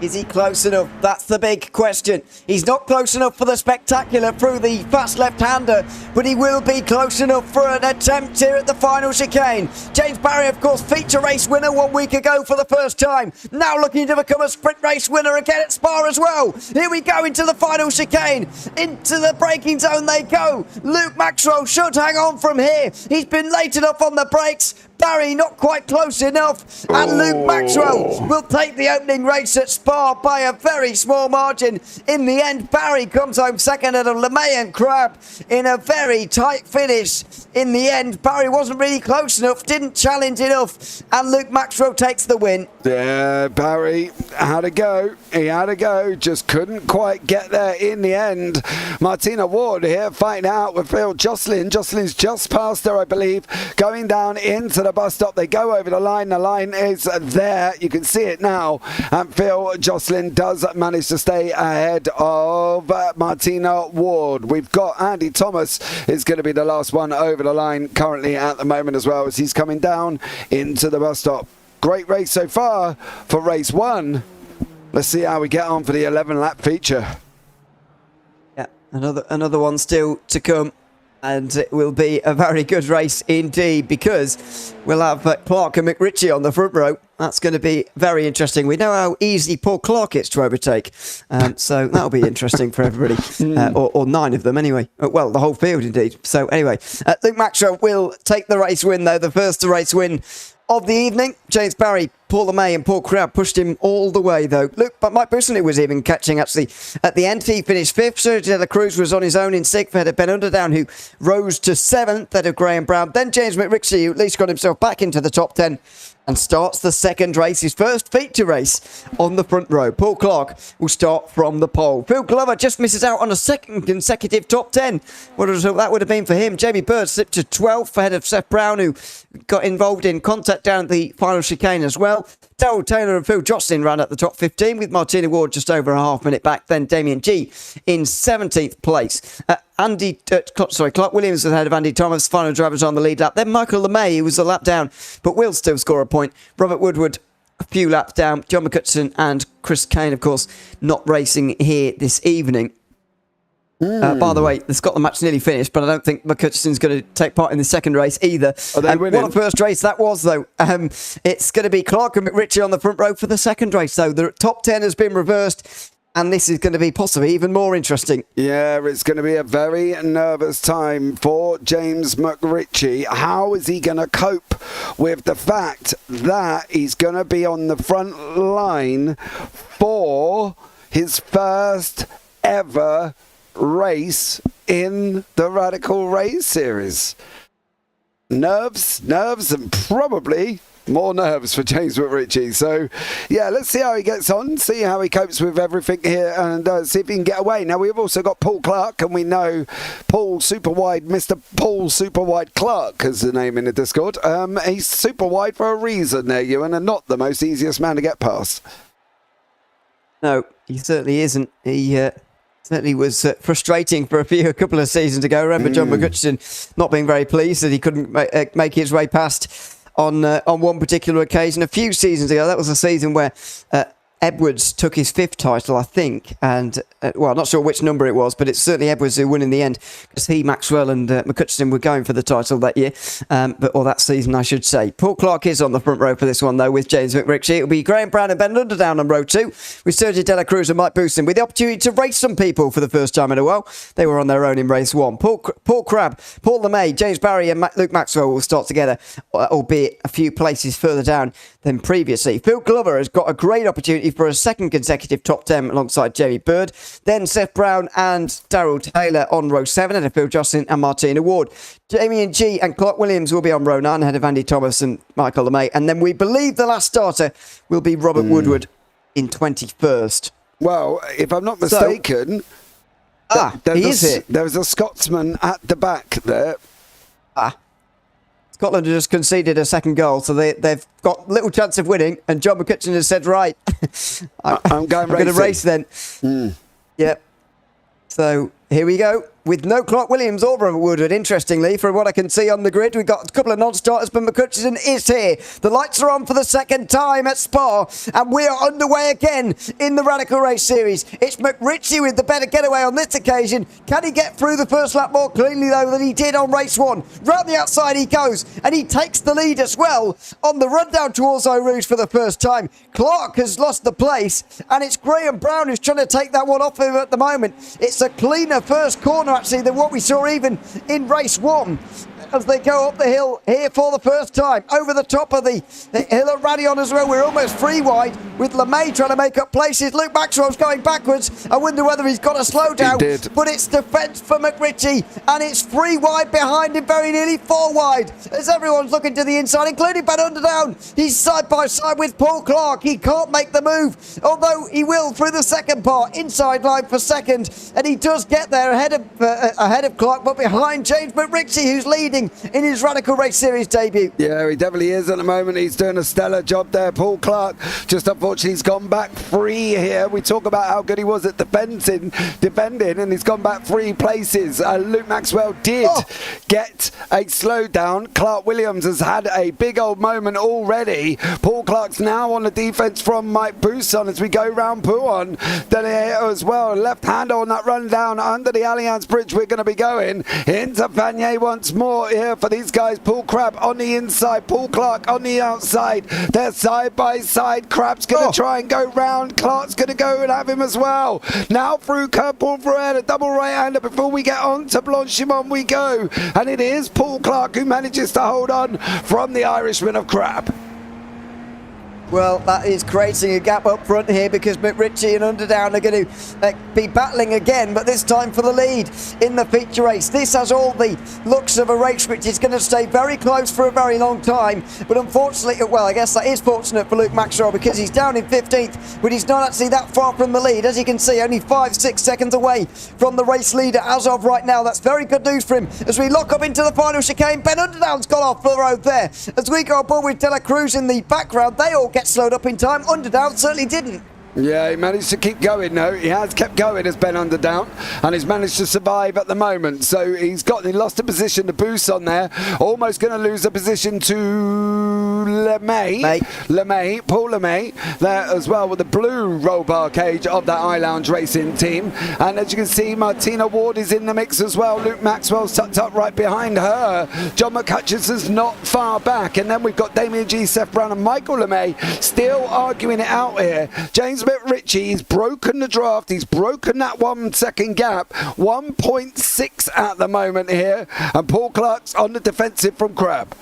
Is he close enough? That's the big question. He's not close enough for the spectacular through the fast left-hander, but he will be close enough for an attempt here at the final chicane. James Barry, of course, feature race winner 1 week ago for the first time. Now looking to become a sprint race winner again at Spa as well. Here we go into the final chicane. Into the braking zone they go. Luke Maxwell should hang on from here. He's been late enough on the brakes. Barry not quite close enough, and Luke Maxwell will take the opening race at Spa by a very small margin. In the end, Barry comes home second at LeMay and Crabb in a very tight finish. In the end, Barry wasn't really close enough, didn't challenge enough, and Luke Maxwell takes the win. Yeah, Barry had a go. He had a go, just couldn't quite get there in the end. Martina Ward here fighting out with Phil Jocelyn. Jocelyn's just past her, I believe, going down into the bus stop. They go over the line. The line is there. You can see it now. And Phil Jocelyn does manage to stay ahead of Martina Ward. We've got Andy Thomas is going to be the last one over the line currently at the moment as well, as he's coming down into the bus stop. Great race so far for race one. Let's see how we get on for the 11 lap feature. Yeah, another one still to come. And it will be a very good race indeed, because we'll have Clark and McRitchie on the front row. That's going to be very interesting. We know how easy Paul Clark is to overtake. So that'll be interesting for everybody. Or 9 of them anyway. Well, the whole field indeed. So anyway, Luke Maxwell will take the race win, though. The first race win of the evening. James Barry, Paul LeMay and Paul Crabb pushed him all the way, though. Look, but Mike Busson was even catching, actually. At the end, he finished 5th. Sergio de la Cruz was on his own in 6th. Ahead of Ben Underdown, who rose to 7th. Ahead of Graham Brown. Then James McRitchie, who at least got himself back into the top 10. And starts the second race, his first feature race on the front row. Paul Clark will start from the pole. Phil Glover just misses out on a second consecutive top 10. What a result that would have been for him. Jamie Bird slipped to 12th ahead of Seth Brown, who got involved in contact down at the final chicane as well. Darryl Taylor and Phil Jocelyn ran at the top 15 with Martina Ward just over a half minute back. Then Damien G in 17th place. Clark Williams was ahead of Andy Thomas. Final drivers on the lead lap. Then Michael LeMay, who was a lap down, but will still score a point. Robert Woodward, a few laps down. John McCutcheon and Chris Kane, of course, not racing here this evening. By the way, the Scotland match nearly finished, but I don't think McCutcheon's going to take part in the second race either. What a first race that was, though. It's going to be Clark and McRitchie on the front row for the second race, though. The top 10 has been reversed, and this is going to be possibly even more interesting. Yeah, it's going to be a very nervous time for James McRitchie. How is he going to cope with the fact that he's going to be on the front line for his first ever race in the Radical Race Series? Nerves, and probably more nerves for James McRitchie. So, yeah, let's see how he gets on, see how he copes with everything here, and see if he can get away. Now, we've also got Paul Clark, and we know Paul Superwide, Mr. Paul Superwide Clark is the name in the Discord. He's super wide for a reason there, Ewan, and not the most easiest man to get past. No, he certainly isn't. He certainly was frustrating for a couple of seasons ago. Remember John McCutcheon not being very pleased that he couldn't make his way past on one particular occasion. A few seasons ago, that was a season where Edwards took his 5th title, I think, and I'm not sure which number it was, but it's certainly Edwards who won in the end, because Maxwell and McCutcheon were going for the title that year, or that season, I should say. Paul Clark is on the front row for this one, though, with James McRitchie. It'll be Graham Brown and Ben Underdown on row 2, with Sergio de la Cruz and Mike Booston, with the opportunity to race some people for the first time in a while. They were on their own in race 1. Paul Crabb, Paul LeMay, James Barry and Luke Maxwell will start together, albeit a few places further down than previously. Phil Glover has got a great opportunity for a second consecutive top 10 alongside Jamie Bird. Then Seth Brown and Darryl Taylor on row 7 ahead of Phil Jocelyn and Martina Ward. Damien G and Clark Williams will be on row 9 ahead of Andy Thomas and Michael LeMay. And then we believe the last starter will be Robert Woodward in 21st. Well, if I'm not mistaken, he is here. There's a Scotsman at the back there. Scotland have just conceded a second goal, so they've got little chance of winning. And John McCutcheon has said, right, I'm going to race then. Yep. So here we go. With no Clark Williams or Robert Woodward, interestingly, from what I can see on the grid, we've got a couple of non-starters, but McCutcheon is here. The lights are on for the second time at Spa, and we are underway again in the Radical Race Series. It's McRitchie with the better getaway on this occasion. Can he get through the first lap more cleanly, though, than he did on race 1? Round the outside he goes, and he takes the lead as well on the run down towards Eau Rouge for the first time. Clark has lost the place, and it's Graham Brown who's trying to take that one off him at the moment. It's a cleaner first corner, actually, than what we saw even in race 1 as they go up the hill here for the first time. Over the top of the hill at Radion as well. We're almost free wide with LeMay trying to make up places. Luke Maxwell's going backwards. I wonder whether he's got a slow down. But it's defence for McRitchie, and it's free wide behind him, very nearly 4 wide, as everyone's looking to the inside, including Ben Underdown. He's side by side with Paul Clark. He can't make the move, although he will through the second part. Inside line for second, and he does get there ahead of Clark, but behind James McRitchie, who's leading in his Radical Race Series debut. Yeah, he definitely is at the moment. He's doing a stellar job there. Paul Clark, just unfortunately, he's gone back free here. We talk about how good he was at defending, and he's gone back 3 places. Luke Maxwell did get a slowdown. Clark Williams has had a big old moment already. Paul Clark's now on the defence from Mike Bousson as we go round Pouhon. Then as well, left hander on that run down under the Allianz bridge we're going to be going. Into Vanier once more here for these guys. Paul Crabb on the inside, Paul Clark on the outside. They're side by side. Crabb's going to try and go round. Clark's going to go and have him as well. Now through Paul Ferrer, a double right-hander before we get on to Blanchimont we go. And it is Paul Clark who manages to hold on from the Irishman of Crabb. Well, that is creating a gap up front here because McRitchie and Underdown are going to be battling again, but this time for the lead in the feature race. This has all the looks of a race which is going to stay very close for a very long time, but unfortunately, well, I guess that is fortunate for Luke Maxwell because he's down in 15th, but he's not actually that far from the lead. As you can see, only 5-6 seconds away from the race leader as of right now. That's very good news for him as we lock up into the final chicane. Ben Underdown's gone off the road there. As we go aboard with De La Cruz in the background, they all get slowed up in time. Underdown certainly didn't. Yeah, he managed to keep going though. He has kept going as Ben Underdown and he's managed to survive at the moment. So he lost a position to Buisson there. Almost going to lose a position to LeMay, Paul LeMay there as well with the blue roll bar cage of that iLounge Racing team. And as you can see, Martina Ward is in the mix as well. Luke Maxwell's tucked up right behind her. John McHutchison's not far back. And then we've got Damien G, Seth Brown and Michael LeMay still arguing it out here. James McRitchie, he's broken the draft, he's broken that 1 second gap, 1.6 at the moment here, and Paul Clark's on the defensive from Crabb.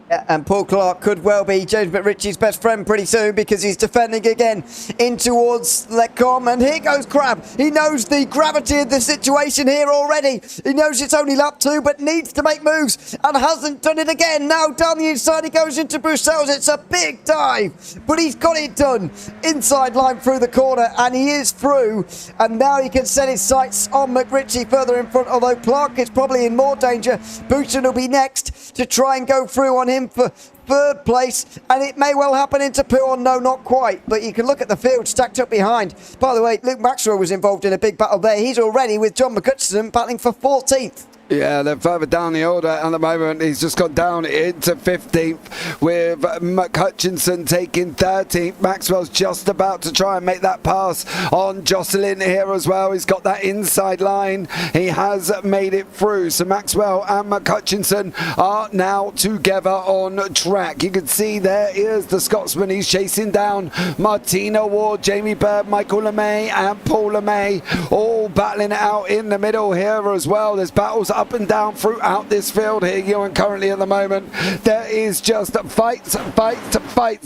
Yeah, and Paul Clark could well be James McRitchie's best friend pretty soon because he's defending again in towards Lecombe. And here goes Crabb. He knows the gravity of the situation here already. He knows it's only lap 2 but needs to make moves and hasn't done it again. Now down the inside he goes into Bruxelles. It's a big dive, but he's got it done. Inside line through the corner and he is through. And now he can set his sights on McRitchie further in front, although Clark is probably in more danger. Bouton will be next to try and go through on him for third place, and it may well happen into Pouhon. No, not quite, but you can look at the field stacked up behind. By the way, Luke Maxwell was involved in a big battle there. He's already with John McHutchison battling for 14th. Yeah, they're further down the order at the moment. He's just got down into 15th with McHutchinson taking 13th. Maxwell's just about to try and make that pass on Jocelyn here as well. He's got that inside line. He has made it through. So Maxwell and McHutchinson are now together on track. You can see there is the Scotsman. He's chasing down Martina Ward, Jamie Bird, Michael LeMay and Paul LeMay all battling it out in the middle here as well. There's battles up and down throughout this field here, Ewan, currently at the moment. There is just fights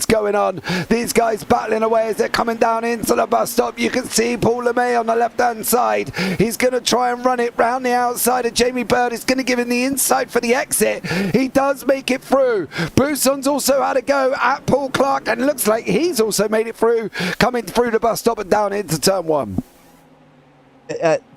going on. These guys battling away as they're coming down into the bus stop. You can see Paul LeMay on the left-hand side. He's going to try and run it round the outside of Jamie Bird. He's going to give him the inside for the exit. He does make it through. Bousson's also had a go at Paul Clark and looks like he's also made it through, coming through the bus stop and down into turn 1.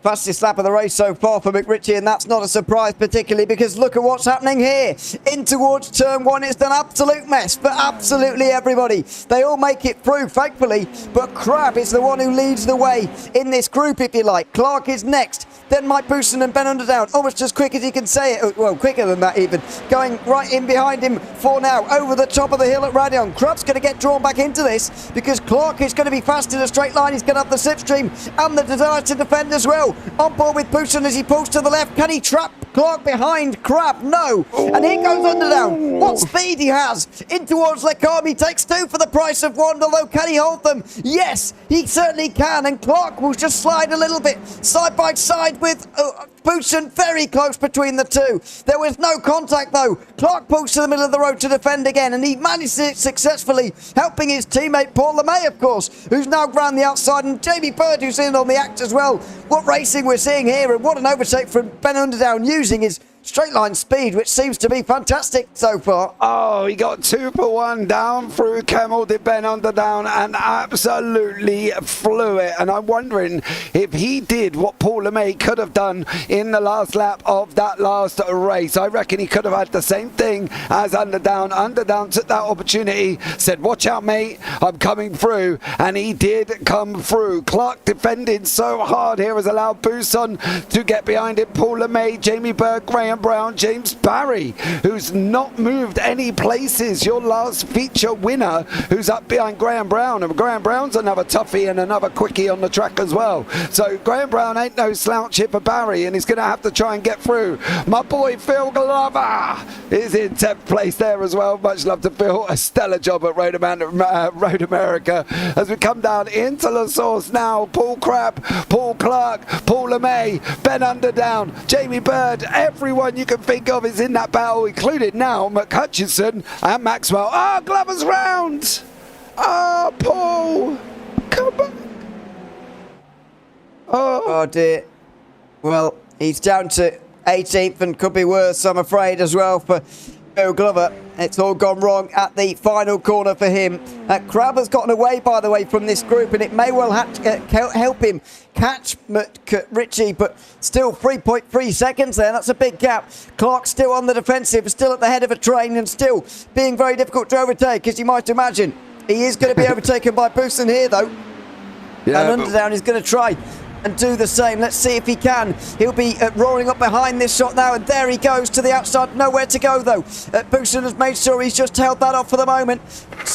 Fastest lap of the race so far for McRitchie, and that's not a surprise particularly because look at what's happening here. In towards turn 1, it's an absolute mess for absolutely everybody. They all make it through, thankfully, but Crabb is the one who leads the way in this group, if you like. Clark is next, then Mike Bousson and Ben Underdown, almost as quick as he can say it, well, quicker than that even, going right in behind him for now, over the top of the hill at Radion. Crabb's going to get drawn back into this because Clark is going to be fast in a straight line. He's going to have the slipstream and the desire to defend as well. On board with Bousson as he pulls to the left. Can he trap Clark behind Crabb? No. And here goes Underdown. What speed he has. In towards Lecombe. He takes 2 for the price of 1. Although, can he hold them? Yes, he certainly can. And Clark will just slide a little bit side by side with Bousson, very close between the two. There was no contact though. Clark pulls to the middle of the road to defend again, and he managed it successfully, helping his teammate Paul LeMay, of course, who's now round the outside, and Jamie Bird, who's in on the act as well. What racing we're seeing here, and what an overtake from Ben Underdown using his straight line speed, which seems to be fantastic so far. Oh, he got 2 for 1 down through Kemmel, did Ben Underdown, and absolutely flew it. And I'm wondering if he did what Paul LeMay could have done in the last lap of that last race. I reckon he could have had the same thing as Underdown. Underdown took that opportunity, said, watch out, mate, I'm coming through. And he did come through. Clark defended so hard here has allowed Bousson to get behind him. Paul LeMay, Jamie Bird, Graham Graham Brown, James Barry, who's not moved any places. Your last feature winner, who's up behind Graham Brown. And Graham Brown's another toughie and another quickie on the track as well. So Graham Brown ain't no slouch here for Barry, and he's going to have to try and get through. My boy Phil Glover is in 10th place there as well. Much love to Phil. A stellar job at Road America. As we come down into La Source now, Paul Crabb, Paul Clark, Paul LeMay, Ben Underdown, Jamie Bird, everyone you can think of is in that battle, including now McHutchison and Maxwell. Glover's round! Paul! Come back! Oh dear. Well, he's down to 18th and could be worse, I'm afraid, as well for Phil Glover. It's all gone wrong at the final corner for him. Crabb has gotten away, by the way, from this group, and it may well have to help him catch Ritchie, but still 3.3 seconds there. That's a big gap. Clark still on the defensive, still at the head of a train, and still being very difficult to overtake, as you might imagine. He is going to be overtaken by Bousson here, though. Yeah, and Underdown is going to try and do the same. Let's see if he can. He'll be roaring up behind this shot now, and there he goes to the outside. Nowhere to go, though. Bousson has made sure he's just held that off for the moment,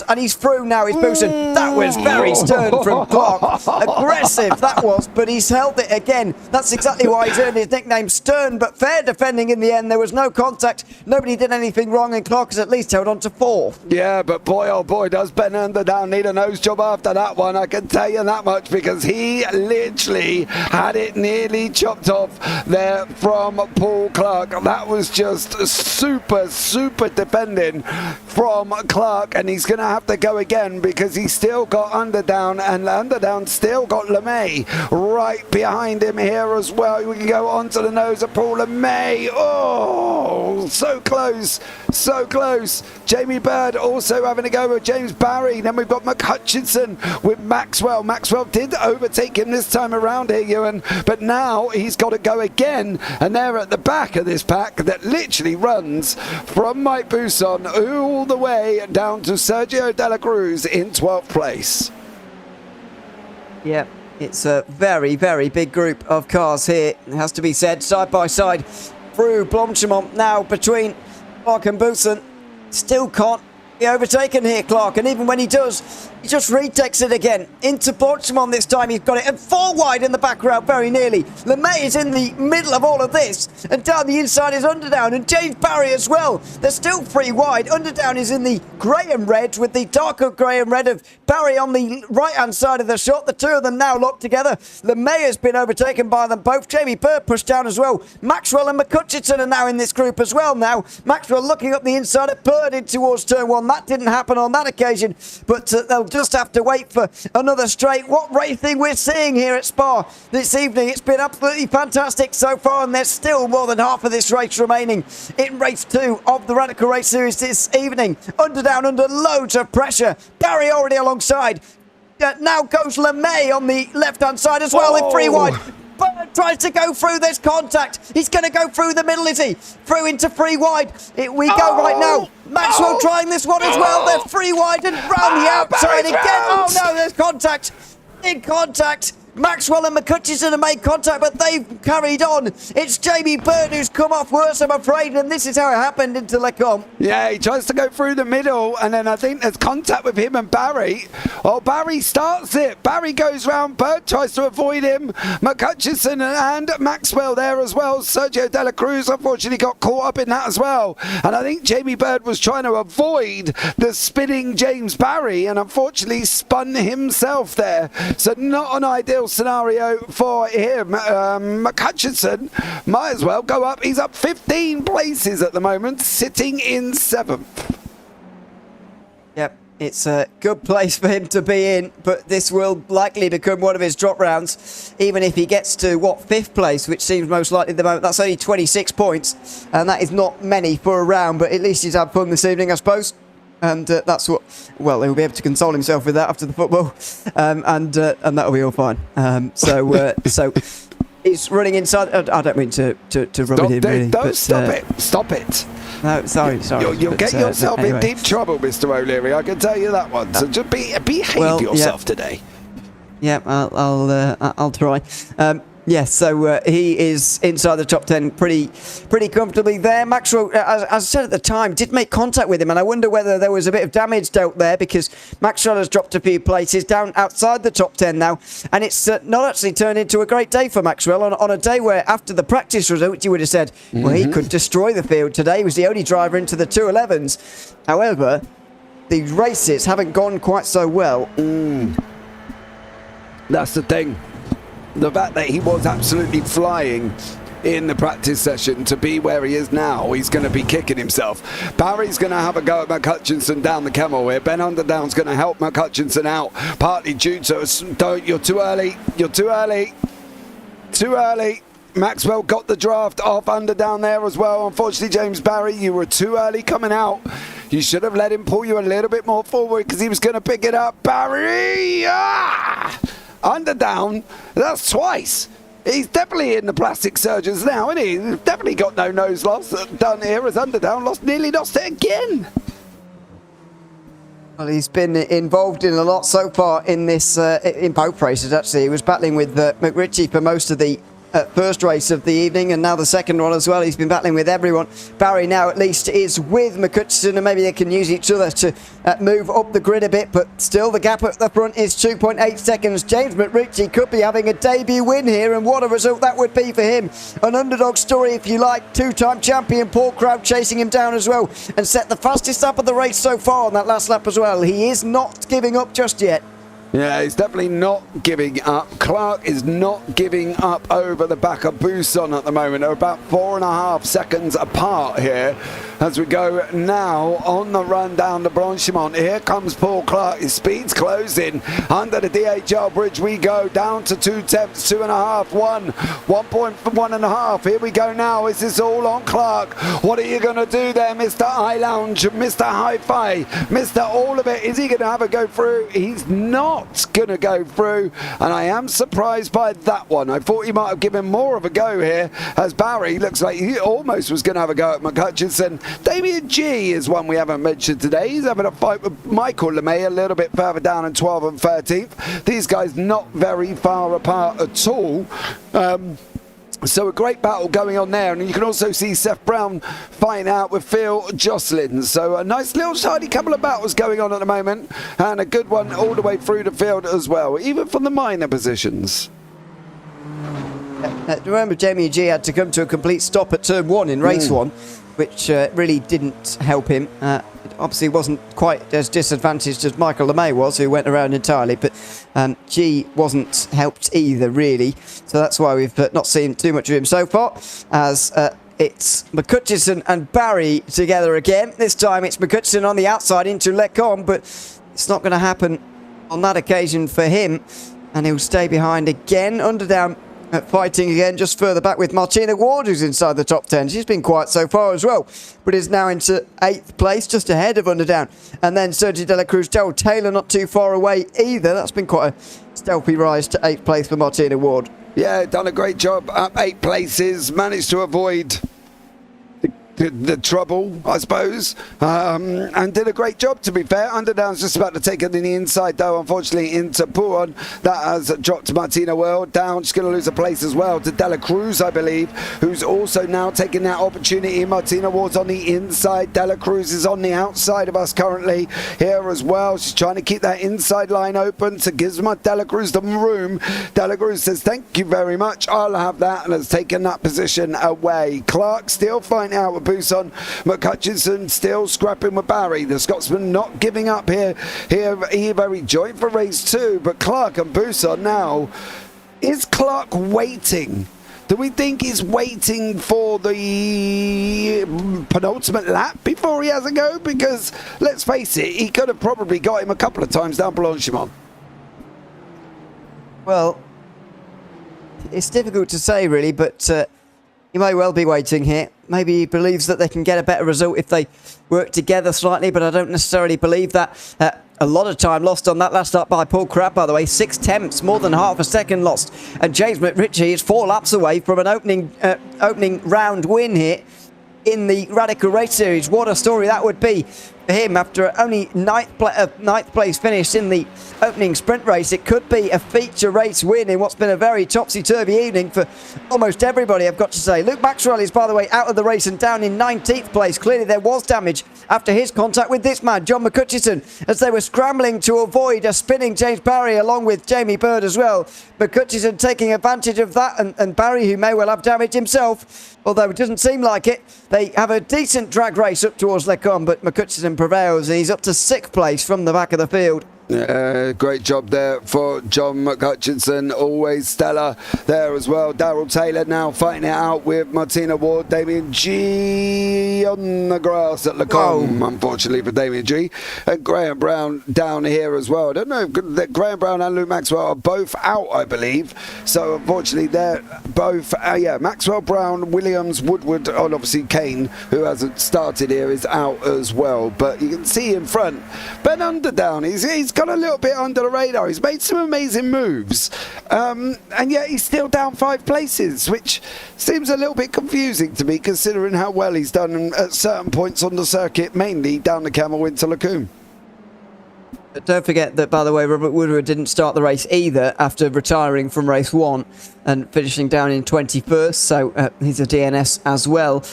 and he's through now, is Bousson. That was very stern from Clark. Aggressive, that was, but he's held it again. That's exactly why he's earned his nickname, Stern, but fair defending in the end. There was no contact. Nobody did anything wrong, and Clark has at least held on to 4. Yeah, but boy, oh boy, does Ben Underdown need a nose job after that one. I can tell you that much, because he literally had it nearly chopped off there from Paul Clark. That was just super defending from Clark, and he's going to have to go again because he's still got Underdown, and Underdown still got LeMay right behind him here as well. We can go onto the nose of Paul LeMay. Oh, so close. Jamie Bird also having a go with James Barry. Then we've got McHutchison with Maxwell. Maxwell did overtake him this time around here, Ewan, but now he's got to go again, and they're at the back of this pack that literally runs from Mike Bousson all the way down to Sergio De La Cruz in 12th place. Yeah, it's a very big group of cars here, it has to be said, side by side through Blanchimont now between Clark and Bousson. Still can't be overtaken here, Clark, and even when he does, he just retakes it again into Blanchimont. This time he's got it, and 4 wide in the background, very nearly. LeMay is in the middle of all of this, and down the inside is Underdown, and James Barry as well. They're still 3 wide. Underdown is in the grey and red, with the darker grey and red of Barry on the right-hand side of the shot. The two of them now locked together. LeMay has been overtaken by them both. Jamie Bird pushed down as well. Maxwell and McHutchison are now in this group as well now. Maxwell looking up the inside of Bird in towards turn 1. That didn't happen on that occasion, but they'll just have to wait for another straight. What racing we're seeing here at Spa this evening. It's been absolutely fantastic so far, and there's still more than half of this race remaining in race 2 of the Radical Race Series this evening. Underdown under loads of pressure. Barry already alongside. Now goes LeMay on the left-hand side as well in 3 wide. Bird tries to go through, there's contact. He's going to go through the middle, is he? Through into 3 wide. We go right now. Maxwell trying this one as well. They're 3 wide and round the outside again. Oh no, there's contact. In contact. Maxwell and McHutchison have made contact, but they've carried on. It's Jamie Bird who's come off worse, I'm afraid, and this is how it happened into Lecombe. Yeah, he tries to go through the middle, and then I think there's contact with him and Barry. Oh, Barry starts it. Barry goes round. Bird tries to avoid him. McHutchison and Maxwell there as well. Sergio De La Cruz unfortunately got caught up in that as well. And I think Jamie Bird was trying to avoid the spinning James Barry, and unfortunately spun himself there. So not an ideal scenario for him. McHutchison might as well go up. He's up 15 places at the moment, sitting in 7th. Yep, it's a good place for him to be in, but this will likely become one of his drop rounds, even if he gets to, 5th place, which seems most likely at the moment. That's only 26 points, and that is not many for a round, but at least he's had fun this evening, I suppose. And that's what, well, he'll be able to console himself with that after the football, and that'll be all fine. So he's running inside. I don't mean to rub it in, really. Don't stop it. No, sorry. You'll get yourself in deep trouble, Mr. O'Leary. I can tell you that one. So just behave yourself today. Yeah, I'll try. Yes, so he is inside the top 10 pretty comfortably there. Maxwell, as I said at the time, did make contact with him, and I wonder whether there was a bit of damage dealt there, because Maxwell has dropped a few places down outside the top 10 now, and it's not actually turned into a great day for Maxwell on a day where, after the practice result, you would have said, well, he could destroy the field today. He was the only driver into the 211s. However, the races haven't gone quite so well. That's the thing. The fact that he was absolutely flying in the practice session to be where he is now, he's going to be kicking himself. Barry's going to have a go at McHutchinson down the camel here. Ben Underdown's going to help McHutchinson out, partly due to you're too early. You're too early. Too early. Maxwell got the draft off Underdown there as well. Unfortunately, James Barry, you were too early coming out. You should have let him pull you a little bit more forward because he was going to pick it up. Barry! Underdown, that's twice. He's definitely in the plastic surgeons now, isn't he? He's definitely got no nose loss done here as Underdown nearly lost it again. Well, he's been involved in a lot so far in this, in both races actually. He was battling with McRitchie for most of the first race of the evening, and now the second one as well. He's been battling with everyone. Barry now at least is with McHutchison, and maybe they can use each other to move up the grid a bit, but still the gap at the front is 2.8 seconds. James McRitchie could be having a debut win here, and what a result that would be for him. An underdog story, if you like. Two-time champion Paul Crouch chasing him down as well, and set the fastest lap of the race so far on that last lap as well. He is not giving up just yet. Yeah, he's definitely not giving up. Clark is not giving up over the back of Buson at the moment. They're about 4.5 seconds apart here as we go now on the run down to Blanchimont. Here comes Paul Clark. His speed's closing. Under the DHL bridge we go, down to 2 tenths, 2.5, 1.1.5. Here we go now. Is this all on Clark? What are you going to do there, Mr. Eye Lounge, Mr. Hi-Fi, Mr. All of It? Is he going to have a go through? He's not going to go through, and I am surprised by that one. I thought he might have given more of a go here, as Barry looks like he almost was going to have a go at McHutchinson. Damien G is one we haven't mentioned today. He's having a fight with Michael LeMay a little bit further down in 12th and 13th. These guys not very far apart at all. So a great battle going on there, and you can also see Seth Brown fighting out with Phil Jocelyn. So a nice little tidy couple of battles going on at the moment, and a good one all the way through the field as well, even from the minor positions. Remember, Jamie G had to come to a complete stop at turn 1 in race 1, which really didn't help him. Obviously wasn't quite as disadvantaged as Michael LeMay was, who went around entirely, but G wasn't helped either, really. So that's why we've not seen too much of him so far, as it's McHutchison and Barry together again. This time it's McHutchison on the outside into Lecombe, but it's not going to happen on that occasion for him, and he'll stay behind again. Underdown fighting again just further back with Martina Ward, who's inside the top 10. She's been quiet so far as well, but is now into 8th place, just ahead of Underdown. And then Sergio De La Cruz, Gerald Taylor not too far away either. That's been quite a stealthy rise to 8th place for Martina Ward. Yeah, done a great job up 8 places, managed to avoid the trouble, I suppose, and did a great job, to be fair. Underdown's just about to take it in the inside, though, unfortunately, into Pouron. That has dropped Martina Ward down. She's going to lose a place as well to De La Cruz, I believe, who's also now taking that opportunity. Martina Ward's on the inside. De La Cruz is on the outside of us currently here as well. She's trying to keep that inside line open to give De La Cruz the room. De La Cruz says, thank you very much, I'll have that, and has taken that position away. Clark still fighting out with Buson. McHutchinson still scrapping with Barry. The Scotsman not giving up here either. He joined for race 2, but Clark and Buson now. Is Clark waiting? Do we think he's waiting for the penultimate lap before he has a go? Because let's face it, he could have probably got him a couple of times down Blanchimont. Well, it's difficult to say really, but he may well be waiting here. Maybe he believes that they can get a better result if they work together slightly, but I don't necessarily believe that. A lot of time lost on that last lap by Paul Crabb, by the way. 6 tenths, more than half a second lost. And James McRitchie is 4 laps away from an opening round win here in the Radical Race Series. What a story that would be for him after only ninth place finish in the opening sprint race. It could be a feature race win in what's been a very topsy-turvy evening for almost everybody, I've got to say. Luke Maxwell is, by the way, out of the race and down in 19th place. Clearly there was damage after his contact with this man, John McCutcheon, as they were scrambling to avoid a spinning James Barry along with Jamie Bird as well. McCutcheon taking advantage of that, and Barry, who may well have damage himself, although it doesn't seem like it. They have a decent drag race up towards Lecombe, but McCutcheon prevails, and he's up to 6th place from the back of the field. Great job there for John McCutcheon, always stellar there as well. Daryl Taylor now fighting it out with Martina Ward. Damien G on the grass at Lecombe, unfortunately for Damien G. And Graham Brown down here as well. I don't know if Graham Brown and Luke Maxwell are both out, I believe. So unfortunately they're both, Maxwell, Brown, Williams, Woodward, and obviously Kane, who hasn't started here, is out as well. But you can see in front, Ben Underdown, he's got a little bit under the radar. He's made some amazing moves, and yet he's still down 5 places, which seems a little bit confusing to me, considering how well he's done at certain points on the circuit, mainly down the Camel into Lecombe. Don't forget that, by the way, Robert Woodward didn't start the race either after retiring from race 1 and finishing down in 21st, so he's a DNS as well.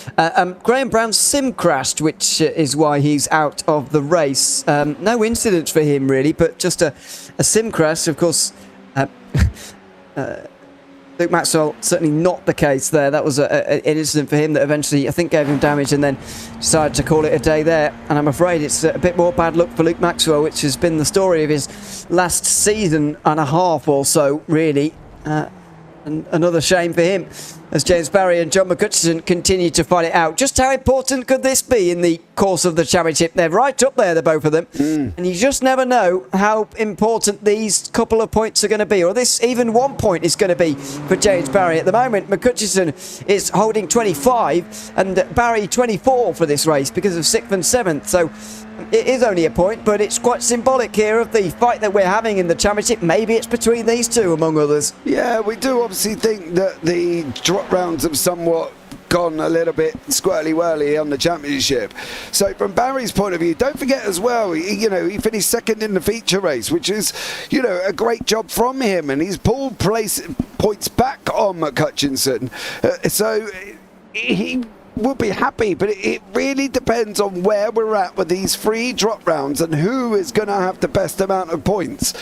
Graham Brown sim crashed, which is why he's out of the race. No incidents for him, really, but just a sim crash. Of course, Luke Maxwell, certainly not the case there. That was an incident for him that eventually, I think, gave him damage and then decided to call it a day there. And I'm afraid it's a bit more bad luck for Luke Maxwell, which has been the story of his last season and a half or so, really. And another shame for him as James Barry and John McCutcheon continue to fight it out. Just how important could this be in the course of the championship? They're right up there, the both of them. And you just never know how important these couple of points are going to be, or this even 1 point is going to be for James Barry. At the moment, McCutcheon is holding 25 and Barry 24 for this race because of 6th and 7th. So it is only a point, but it's quite symbolic here of the fight that we're having in the championship. Maybe it's between these two, among others. Yeah, we do obviously think that the drop rounds have somewhat gone a little bit squirrely-whirly on the championship. So from Barry's point of view, don't forget as well, he finished 2nd in the feature race, which is, a great job from him, and he's pulled points back on McCutcheon. So he would be happy, but it really depends on where we're at with these 3 drop rounds and who is going to have the best amount of points.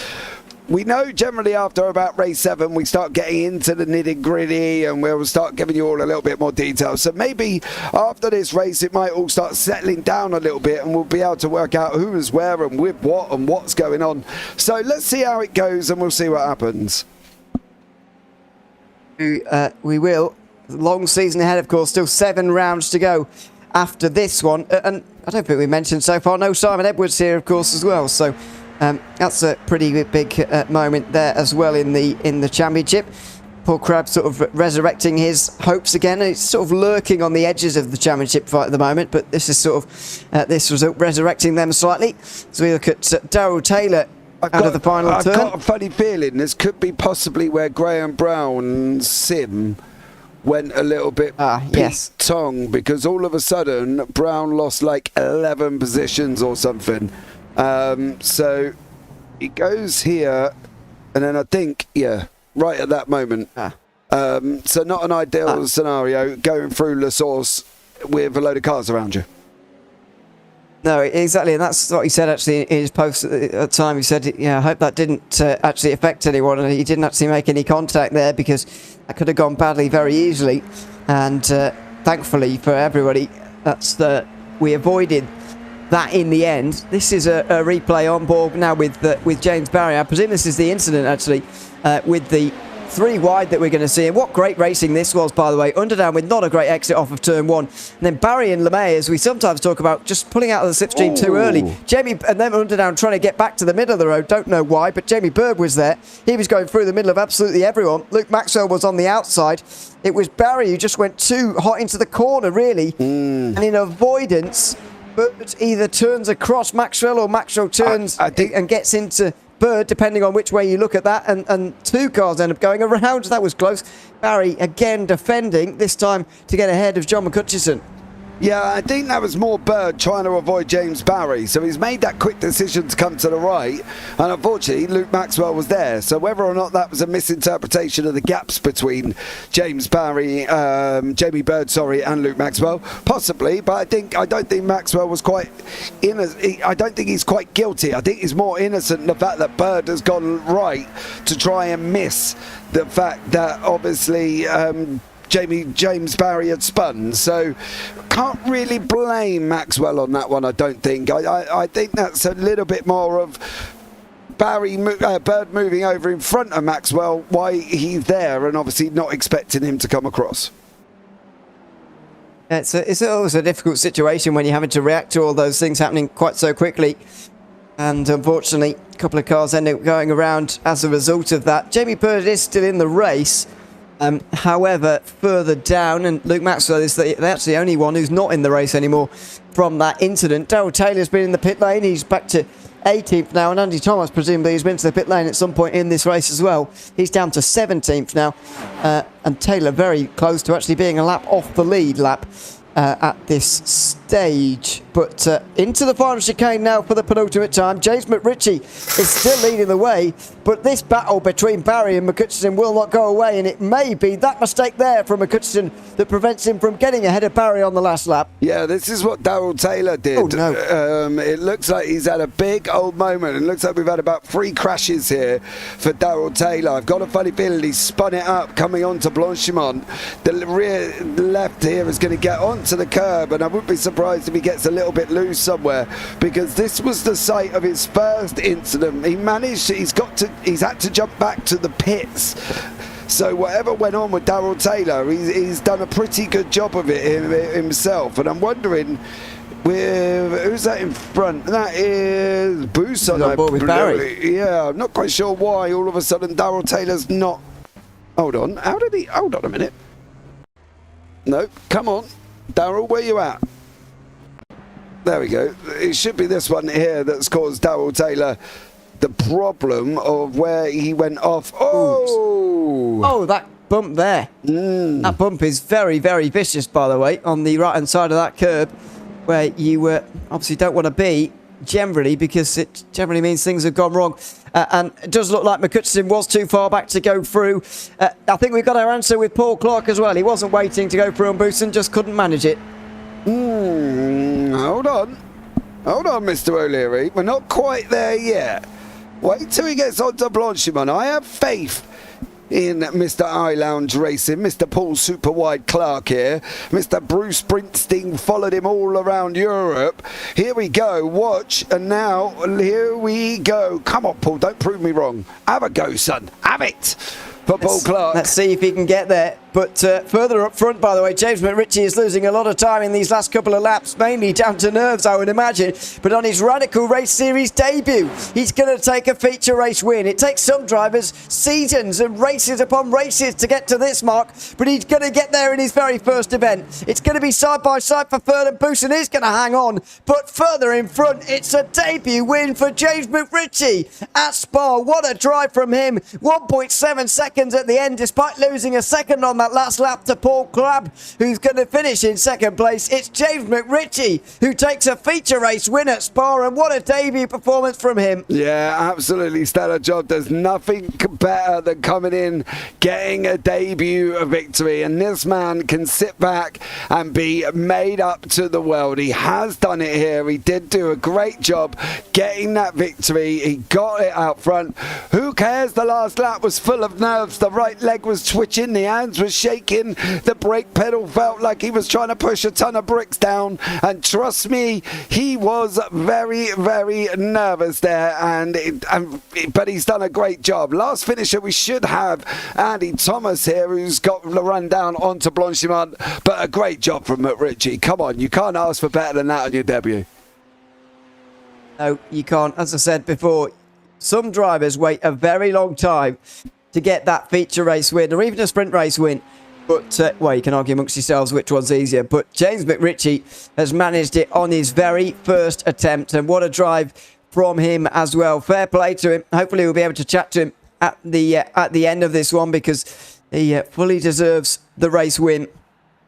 We know generally after about race 7 we start getting into the nitty-gritty and we'll start giving you all a little bit more detail. So maybe after this race it might all start settling down a little bit and we'll be able to work out who is where and with what and what's going on. So let's see how it goes and we'll see what happens. We will. Long season ahead, of course, still 7 rounds to go after this one. And I don't think we mentioned so far, no Simon Edwards here, of course, as well. So that's a pretty big moment there as well in the championship. Paul Crabb sort of resurrecting his hopes again. It's sort of lurking on the edges of the championship fight at the moment, but this is sort of this was resurrecting them slightly. So we look at Daryl Taylor out of the final turn. I've got a funny feeling this could be possibly where Graham Brown's sim went a little bit tongue, because all of a sudden Brown lost like 11 positions or something. So he goes here, and then I think, right at that moment. So not an ideal scenario going through La Source with a load of cars around you. No, exactly, and that's what he said actually in his post at the time. He said, I hope that didn't actually affect anyone, and he didn't actually make any contact there because that could have gone badly very easily. And thankfully for everybody, we avoided that in the end. This is a replay on board now with James Barry. I presume this is the incident actually with the 3 wide that we're going to see. And what great racing this was, by the way. Underdown with not a great exit off of turn 1. And then Barry and LeMay, as we sometimes talk about, just pulling out of the slipstream too early. Jamie, and then Underdown trying to get back to the middle of the road. Don't know why, but Jamie Bird was there. He was going through the middle of absolutely everyone. Luke Maxwell was on the outside. It was Barry who just went too hot into the corner, really. And in avoidance, Bird either turns across Maxwell or Maxwell turns and gets into Bird, depending on which way you look at that, and 2 cars end up going around. That was close. Barry again defending, this time to get ahead of John McCutcheon. Yeah, I think that was more Bird trying to avoid James Barry. So he's made that quick decision to come to the right. And unfortunately, Luke Maxwell was there. So whether or not that was a misinterpretation of the gaps between Jamie Bird, and Luke Maxwell, possibly. But I don't think Maxwell was quite innocent. I don't think he's quite guilty. I think he's more innocent in the fact that Bird has gone right to try and miss the fact that obviously James Barry had spun, so can't really blame Maxwell on that one. I don't think. I think that's a little bit more of Bird moving over in front of Maxwell, why he's there, and obviously not expecting him to come across. It's always a difficult situation when you're having to react to all those things happening quite so quickly. And unfortunately, a couple of cars end up going around as a result of that. Jamie Bird is still in the race. However, further down, and Luke Maxwell is that's the only one who's not in the race anymore from that incident. Daryl Taylor's been in the pit lane. He's back to 18th now, and Andy Thomas presumably has been to the pit lane at some point in this race as well. He's down to 17th now, and Taylor very close to actually being a lap off the lead lap at this stage. But into the final chicane now for the penultimate time. James McRitchie is still leading the way, but this battle between Barry and McCutcheon will not go away, and it may be that mistake there from McCutcheon that prevents him from getting ahead of Barry on the last lap. Yeah, this is what Daryl Taylor did. Oh, no. It looks like he's had a big old moment. It looks like we've had about 3 crashes here for Daryl Taylor. I've got a funny feeling he's spun it up coming on to Blanchimont. The rear left here is going to get onto the curb, and I wouldn't be surprised if he gets a little bit loose somewhere, because this was the site of his first incident. He's had to jump back to the pits. So whatever went on with Daryl Taylor, he's done a pretty good job of it himself. And I'm wondering, who's that in front? That is Buson. On board with Barry. Yeah, I'm not quite sure why all of a sudden Daryl Taylor's not. Hold on. Hold on a minute. No, come on. Daryl, where you at? There we go. It should be this one here that's caused Daryl Taylor the problem of where he went off. Oh, that bump there. That bump is very, very vicious, by the way, on the right-hand side of that curb, where you obviously don't want to be generally, because it generally means things have gone wrong. And it does look like McCutcheon was too far back to go through. I think we've got our answer with Paul Clark as well. He wasn't waiting to go through on Booston, just couldn't manage it. Hold on, Mr. O'Leary. We're not quite there yet. Wait till he gets on to Blanchimont. I have faith in Mr. I Lounge Racing, Mr. Paul Superwide Clark here. Mr. Bruce Springsteen followed him all around Europe. Here we go, watch, and now here we go. Come on, Paul, don't prove me wrong. Have a go, son. Have it for Paul Clark. Let's see if he can get there. But further up front, by the way, James McRitchie is losing a lot of time in these last couple of laps, mainly down to nerves, I would imagine. But on his Radical Race Series debut, he's going to take a feature race win. It takes some drivers seasons and races upon races to get to this mark, but he's going to get there in his very first event. It's going to be side by side for third, and Booston is going to hang on. But further in front, it's a debut win for James McRitchie at Spa. What a drive from him. 1.7 seconds at the end, despite losing a second on that last lap to Paul Crabb, who's going to finish in second place. It's James McRitchie who takes a feature race win at Spa, and what a debut performance from him. Yeah, absolutely stellar job. There's nothing better than coming in, getting a debut victory, and this man can sit back and be made up to the world. He has done it here. He did do a great job getting that victory. He got it out front. Who cares? The last lap was full of nerves. The right leg was twitching, the hands were shaking, the brake pedal felt like he was trying to push a ton of bricks down, and trust me, he was very, very nervous there, but he's done a great job. Last finisher, we should have Andy Thomas here, who's got the run down onto Blanchimont, but a great job from McRitchie. Come on, you can't ask for better than that on your debut. No, you can't. As I said before, some drivers wait a very long time to get that feature race win, or even a sprint race win. But, well, you can argue amongst yourselves which one's easier. But James McRitchie has managed it on his very first attempt, and what a drive from him as well. Fair play to him. Hopefully we'll be able to chat to him at the end of this one, because he fully deserves the race win.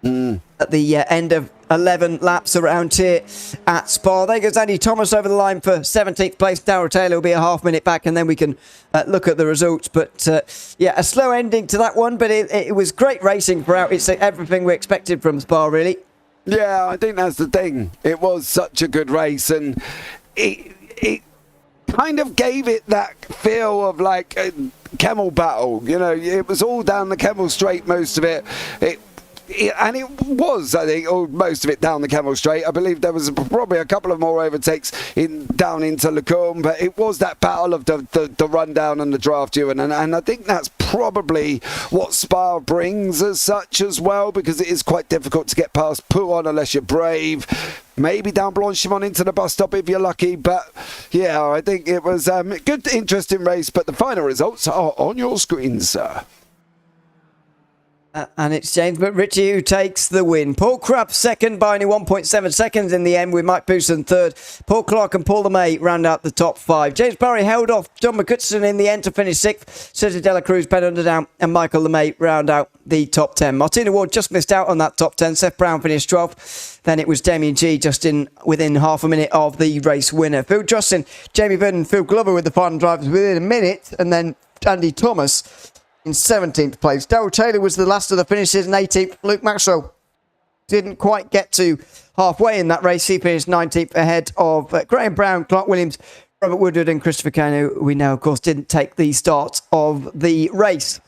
at the end of 11 laps around here at Spa. There goes Andy Thomas over the line for 17th place. Darrell Taylor will be a half minute back, and then we can look at the results. But a slow ending to that one, but it was great racing throughout. It's everything we expected from Spa, really. Yeah, I think that's the thing. It was such a good race, and it kind of gave it that feel of like a camel battle. You know, it was all down the camel straight, most of it. And it was, I think, most of it down the camel straight. I believe there was probably a couple of more overtakes down into Lacombe, but it was that battle of the rundown and the draft, Ewan. And I think that's probably what Spa brings as such as well, because it is quite difficult to get past Pouon unless you're brave. Maybe down Blanchimont into the bus stop if you're lucky. But yeah, I think it was a good, interesting race. But the final results are on your screens, sir. And it's James McRitchie who takes the win. Paul Crubb second by only 1.7 seconds in the end, with Mike Bousson third. Paul Clark and Paul LeMay round out the top five. James Barry held off John McCutcheon in the end to finish sixth. Sergio De La Cruz, Ben Underdown and Michael LeMay round out the top 10. Martina Ward just missed out on that top 10. Seth Brown finished 12th. Then it was Damien G just within half a minute of the race winner. Phil Justin, Jamie Bird and Phil Glover with the final drivers within a minute. And then Andy Thomas in 17th place. Darrell Taylor was the last of the finishes in 18th. Luke Maxwell didn't quite get to halfway in that race. He finished 19th ahead of Graham Brown, Clark Williams, Robert Woodward and Christopher Kane, who we know, of course, didn't take the start of the race.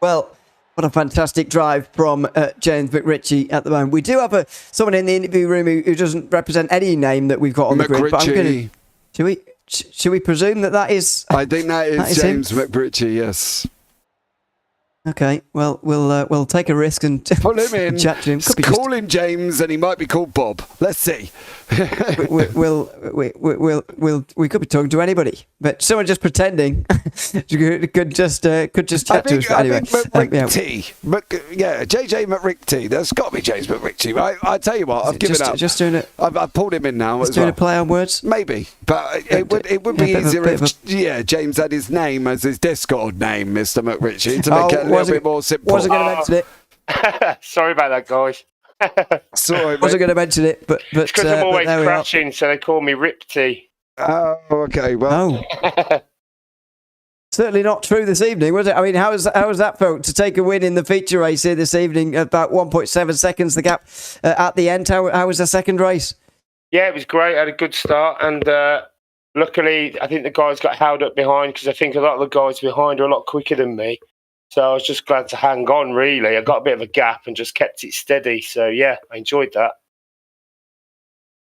Well, what a fantastic drive from James McRitchie at the moment. We do have someone in the interview room who doesn't represent any name that we've got on the grid. But I'm going to... Should we presume that is... I think that is James McRitchie, yes. Okay, well, we'll take a risk and pull him in. Chat to him. Call him James, and he might be called Bob. Let's see. we could be talking to anybody, but someone just pretending could just chat to us. But anyway, JJ McRitchie. There's got to be James McRitchie. I tell you what, I've given up. Just doing it. I've pulled him in now. Doing a play on words. Maybe, but it would be easier if James had his name as his Discord name, Mr. McRitchie, to make it a little bit more simple. Wasn't going to mention it. Sorry about that, guys. Sorry, wasn't going to mention it, but it's because I'm always crashing, so they call me Ripty. Oh, okay. Well, certainly not true this evening, was it? I mean, how was that felt to take a win in the feature race here this evening? About 1.7 seconds the gap at the end. How was the second race? Yeah, it was great. I had a good start, and luckily, I think the guys got held up behind, because I think a lot of the guys behind are a lot quicker than me. So I was just glad to hang on, really. I got a bit of a gap and just kept it steady. So, yeah, I enjoyed that.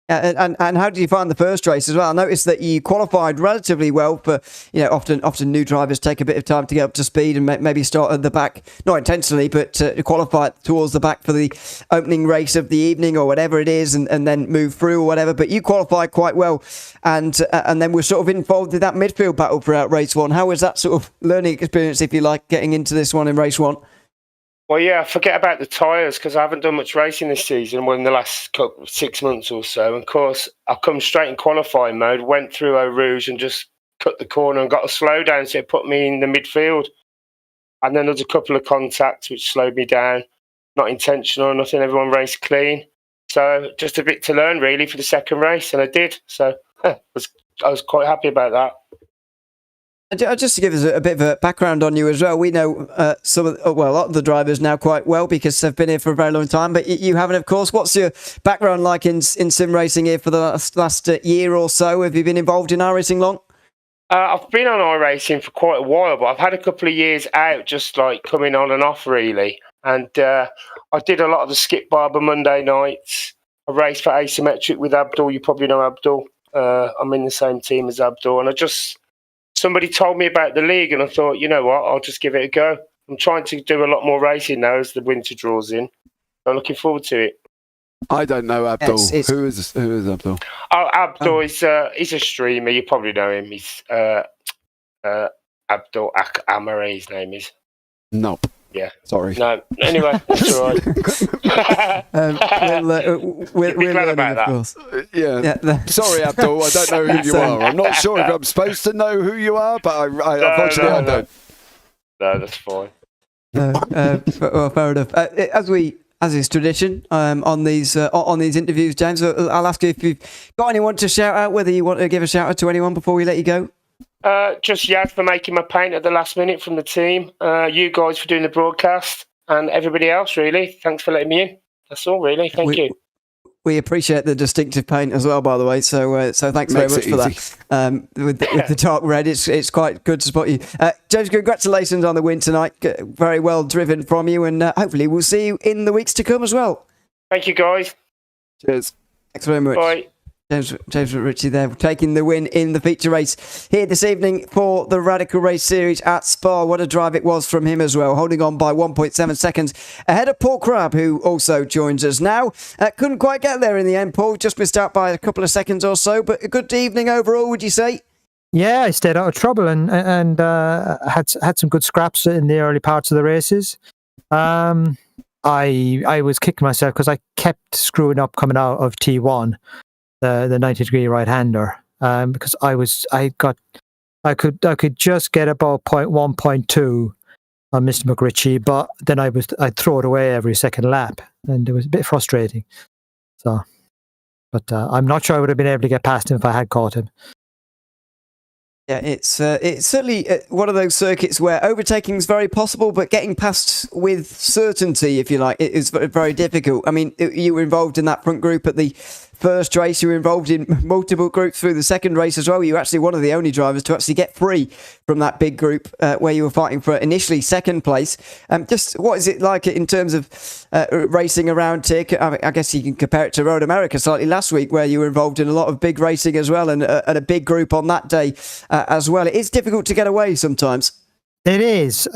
And how did you find the first race as well? I noticed that you qualified relatively well, but often new drivers take a bit of time to get up to speed and maybe start at the back, not intentionally, but qualify towards the back for the opening race of the evening or whatever it is, and then move through or whatever. But you qualified quite well, and then we're sort of involved in that midfield battle throughout race one. How was that sort of learning experience, if you like, getting into this one in race one? Well, yeah, forget about the tyres, because I haven't done much racing this season, in the last 6 months or so. And of course, I come straight in qualifying mode, went through Eau Rouge and just cut the corner and got a slowdown, so it put me in the midfield. And then there was a couple of contacts which slowed me down. Not intentional or nothing, everyone raced clean. So just a bit to learn, really, for the second race, and I did. So I was quite happy about that. Just to give us a bit of a background on you as well, we know a lot of the drivers now quite well because they've been here for a very long time, but you haven't, of course. What's your background like in sim racing here for the last year or so? Have you been involved in iRacing long? I've been on iRacing for quite a while, but I've had a couple of years out, just like coming on and off, really. And I did a lot of the Skip Barber Monday nights. I raced for Asymmetric with Abdul. You probably know Abdul. I'm in the same team as Abdul, and somebody told me about the league, and I thought, you know what, I'll just give it a go. I'm trying to do a lot more racing now as the winter draws in. I'm looking forward to it. I don't know Abdul. Who is Abdul? Oh, Abdul is he's a streamer. You probably know him. He's Abdul Amari, his name is. Nope. Yeah. Sorry. No. Anyway, that's all right. We're glad about that. Course. Yeah. Sorry, Abdul. I don't know who you are. I'm not sure if I'm supposed to know who you are, but unfortunately I don't. No, that's fine. Well, fair enough. As we as is tradition, on these interviews, James, I'll ask you if you've got anyone to shout out, whether you want to give a shout out to anyone before we let you go. Just Yad for making my paint at the last minute from the team. You guys for doing the broadcast, and everybody else, really. Thanks for letting me in. That's all, really. Thank you. We appreciate the distinctive paint as well, by the way. So thanks very much for that. With the dark red, it's quite good to spot you. James, congratulations on the win tonight. Very well driven from you, and hopefully we'll see you in the weeks to come as well. Thank you, guys. Cheers. Thanks very much. Bye. James Ritchie there, taking the win in the feature race here this evening for the Radical Race Series at Spa. What a drive it was from him as well, holding on by 1.7 seconds ahead of Paul Crabb, who also joins us now. Couldn't quite get there in the end, Paul, just missed out by a couple of seconds or so, but a good evening overall, would you say? Yeah, I stayed out of trouble and had some good scraps in the early parts of the races. I was kicking myself because I kept screwing up coming out of T1. The 90-degree right-hander, because I could just get about 0.1, 0.2 on Mr. McRitchie, but then I'd throw it away every second lap, and it was a bit frustrating. So, but I'm not sure I would have been able to get past him if I had caught him. Yeah, it's certainly one of those circuits where overtaking is very possible, but getting past with certainty, if you like, it is very difficult. I mean, you were involved in that front group at the first race. You were involved in multiple groups through the second race as well. You were actually one of the only drivers to actually get free from that big group where you were fighting for initially second place. Just what is it like in terms of racing around here? I guess you can compare it to Road America slightly last week, where you were involved in a lot of big racing as well, and a big group on that day as well. It is difficult to get away sometimes. It is.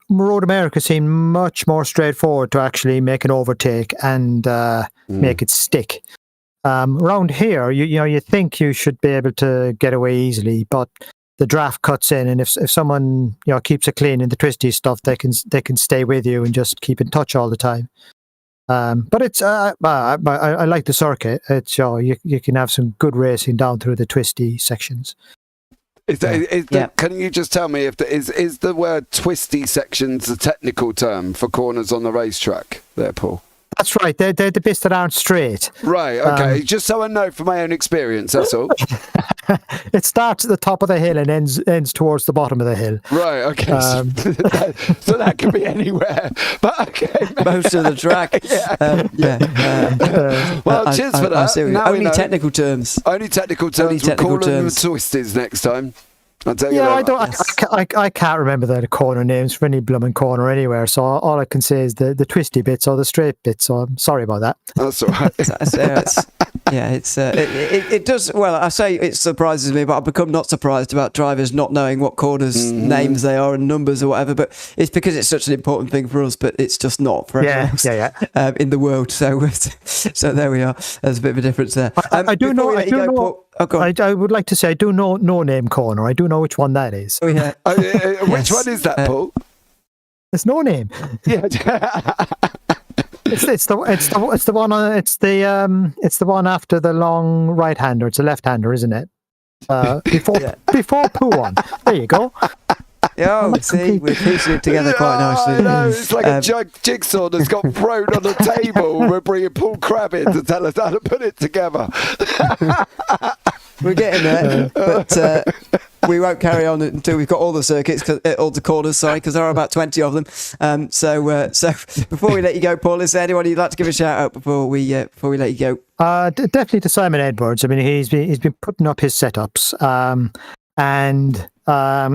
Road America seemed much more straightforward to actually make an overtake and make it stick. Around here, you think you should be able to get away easily, but the draft cuts in, and if someone keeps it clean in the twisty stuff, they can stay with you and just keep in touch all the time. But it's I like the circuit. It's you can have some good racing down through the twisty sections. Can you just tell me if is the word twisty sections a technical term for corners on the racetrack there, Paul? That's right. They're the bits that aren't straight. Right. Okay. Just so I know from my own experience, that's all. It starts at the top of the hill and ends towards the bottom of the hill. Right. Okay. So that could be anywhere. But okay. Most of the track. Well, cheers for that. Only technical terms. Only technical terms. We'll call them the twisties next time. I'll tell you that. I can't remember the corner names for any blooming corner anywhere, so all I can say is the twisty bits or the straight bits, so I'm sorry about that. That's all right. It does, well, I say it surprises me, but I've become not surprised about drivers not knowing what corners names they are and numbers or whatever, but it's because it's such an important thing for us, but it's just not for everyone else in the world, so there we are. There's a bit of a difference there. I would like to say I do know No Name Corner. I do know which one that is. Oh yeah. Which one is that, Paul? It's No Name. Yeah. It's the one after the long right hander. It's a left hander, isn't it? Before Poo One. There you go. Oh, see, we're piecing it together quite nicely. No, it's like a jigsaw that's got thrown on the table. We're bringing Paul Crabb in to tell us how to put it together. We're getting there, but we won't carry on until we've got all the circuits, all the corners, because there are about 20 of them. So before we let you go, Paul, is there anyone you'd like to give a shout out before we let you go? Definitely to Simon Edwards. I mean, he's been putting up his setups, and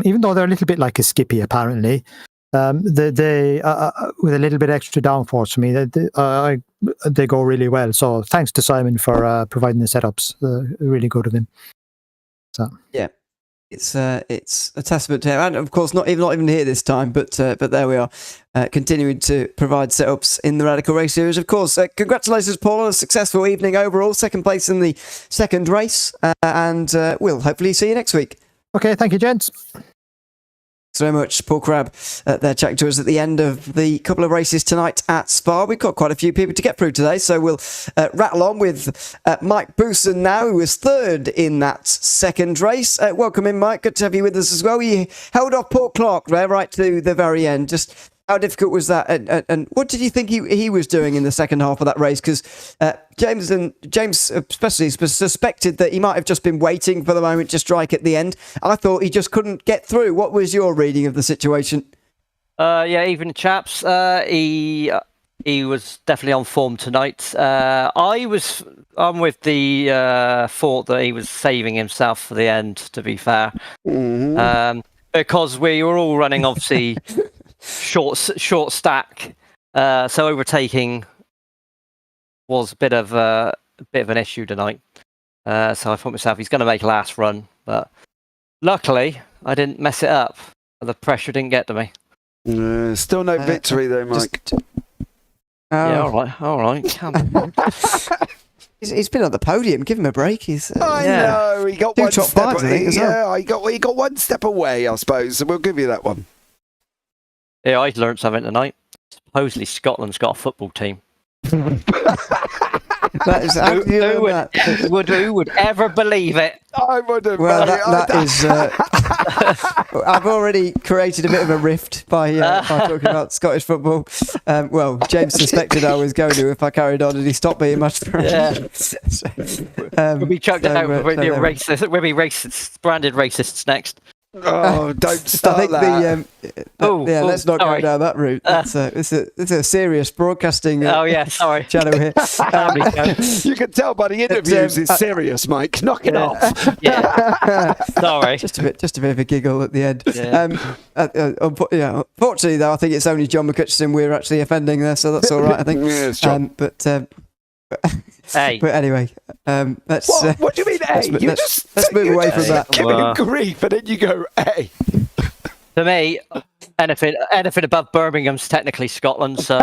even though they're a little bit like a Skippy, apparently, they with a little bit extra downforce for me, they go really well. So thanks to Simon for providing the setups. Really good of him. So yeah, it's a testament to him, and of course not even here this time, but there we are, continuing to provide setups in the Radical Race Series. Of course, congratulations, Paul, on a successful evening overall, second place in the second race, and we'll hopefully see you next week. Okay, thank you, gents. Thanks very much, Paul Crabb. They're chatting to us at the end of the couple of races tonight at Spa. We've got quite a few people to get through today, so we'll rattle on with Mike Booson now, who was third in that second race. Welcome in, Mike. Good to have you with us as well. You held off Paul Clark there right to the very end. Just How difficult was that? And what did you think he was doing in the second half of that race? Because James especially suspected that he might have just been waiting for the moment to strike at the end. I thought he just couldn't get through. What was your reading of the situation? Evening, chaps. He was definitely on form tonight. I'm with the thought that he was saving himself for the end, to be fair. Because we were all running, obviously, short stack. So overtaking was a bit of an issue tonight. So I thought myself, he's going to make a last run. But luckily, I didn't mess it up. The pressure didn't get to me. Still no victory though, Mike. Yeah, all right. Come on. He's been on the podium. Give him a break. I know. He got Two one top step. fives, I think, as well. Yeah, he got one step away, I suppose. So we'll give you that one. Yeah, I learned something tonight. Supposedly Scotland's got a football team. Who would ever believe it? I wouldn't. Well, that is. I've already created a bit of a rift by talking about Scottish football. Well, James suspected I was going to if I carried on, and he stopped being much friend. Yeah. We'll be chucked out. We'll be racist. We'll be racist, branded racists next. Oh, don't start that. Let's not go down that route. It's a serious broadcasting channel here. You can tell by the interviews it's serious, Mike. Knock it off. Yeah. Sorry. Just a bit of a giggle at the end. Yeah. Unfortunately, though, I think it's only John McCutcheon we're actually offending there, so that's all right, I think. Yes, John. Hey. But anyway, let's. What do you mean, hey? Let's move away from that. Give him grief, and then you go, hey. For me, anything above Birmingham's technically Scotland. So.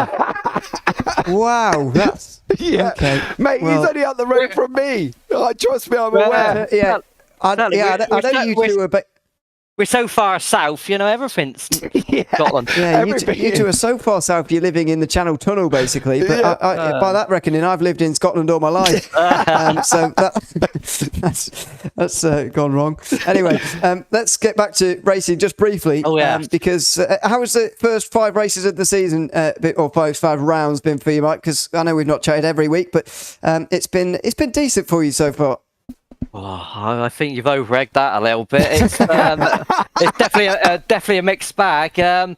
Wow, that's okay, mate. He's only up the road from me. Trust me, I'm aware. I know you two are, but. We're so far south, everything's Scotland. Yeah, you two are so far south, you're living in the Channel Tunnel, basically. But by that reckoning, I've lived in Scotland all my life. So that's gone wrong. Anyway, let's get back to racing just briefly. Because how was the first 5 races of the season, or first 5 rounds, been for you, Mike? Because I know we've not chatted every week, but it's been decent for you so far. Oh, I think you've over-egged that a little bit. It's definitely a mixed bag. I'm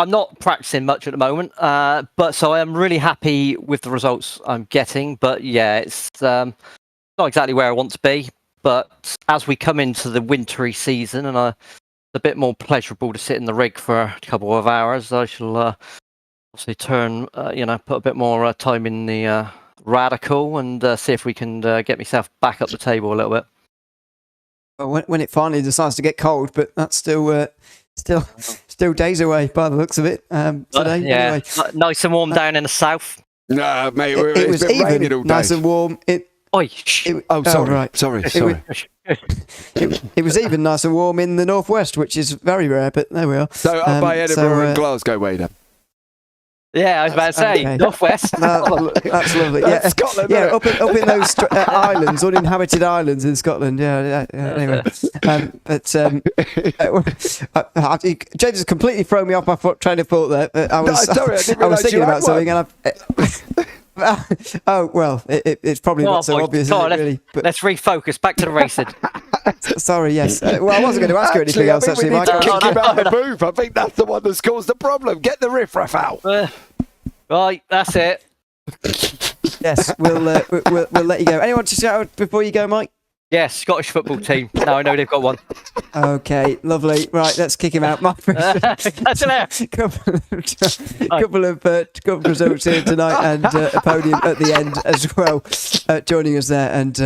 not practicing much at the moment, but so I am really happy with the results I'm getting. But it's not exactly where I want to be. But as we come into the wintry season, and it's a bit more pleasurable to sit in the rig for a couple of hours, I shall obviously put a bit more time in the radical and see if we can get myself back up the table a little bit. Well, when it finally decides to get cold, but that's still days away by the looks of it. Today, anyway. Nice and warm down in the south. No, mate, it was been raining even all day. nice and warm. Sorry. It was even nice and warm in the northwest, which is very rare. But there we are. So up by Edinburgh and Glasgow way then. Yeah, I was about to say northwest. That's lovely. That's Scotland. Yeah, up in those islands, uninhabited islands in Scotland. Anyway, James has completely thrown me off my train of thought there. I was thinking about something, and it's probably not so obvious, really. But let's refocus. Back to the racing. Sorry, yes. Well, I wasn't going to ask you anything else, actually, Mike. Kick him out the booth. I think that's the one that's caused the problem. Get the riffraff out. Right, that's it. Yes, we'll let you go. Anyone to shout out before you go, Mike? Yes, Scottish football team. Now I know they've got one. Okay, lovely. Right, let's kick him out. couple of results here tonight, and a podium at the end as well, joining us there, and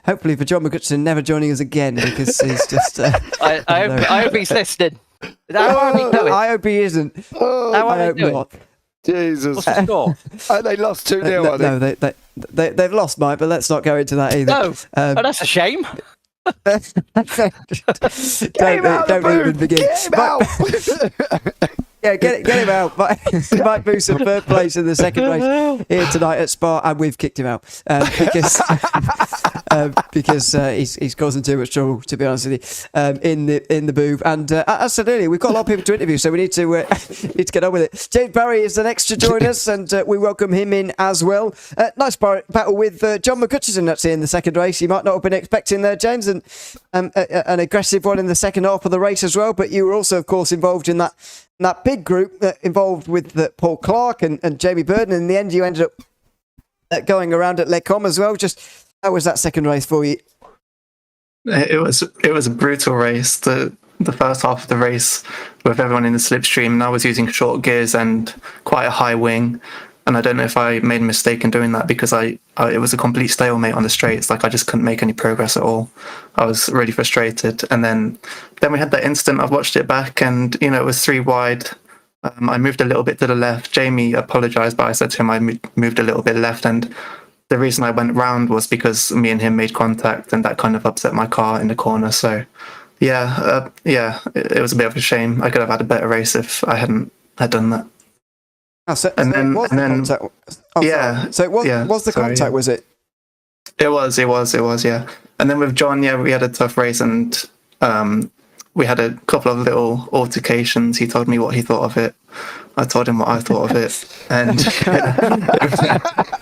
hopefully for John McCutcheon never joining us again, because he's just. I hope he's listening. I hope he isn't. I hope not. Jesus. What's the score? They lost 2-0, I think. No, they've lost, Mike, but let's not go into that either. No, that's a shame. Don't even begin. Get him out. Yeah, get him out. Mike Booth in 3rd place in the 2nd race here tonight at Spa, and we've kicked him out because because he's causing too much trouble, to be honest with you, in the booth. And as I said earlier, we've got a lot of people to interview, so we need to get on with it. James Barry is the next to join us, and we welcome him in as well. Nice battle with John McCutcheon actually in the second race. You might not have been expecting there, James, and an aggressive one in the second half of the race as well. But you were also, of course, involved in that big group involved with Paul Clark and Jamie Burden. In the end, you ended up going around at Lecom as well. Just how was that second race for you? It was a brutal race. The first half of the race with everyone in the slipstream, and I was using short gears and quite a high wing. And I don't know if I made a mistake in doing that because it was a complete stalemate on the straights. Like I just couldn't make any progress at all. I was really frustrated. And then we had that incident. I've watched it back, and it was 3 wide. I moved a little bit to the left. Jamie apologised, but I said to him I moved a little bit left, and the reason I went round was because me and him made contact, and that kind of upset my car in the corner. So, it was a bit of a shame. I could have had a better race if I hadn't had done that. Oh, so was the contact? Was it? It was. Yeah. And then with John, we had a tough race, and we had a couple of little altercations. He told me what he thought of it. I told him what I thought of it. And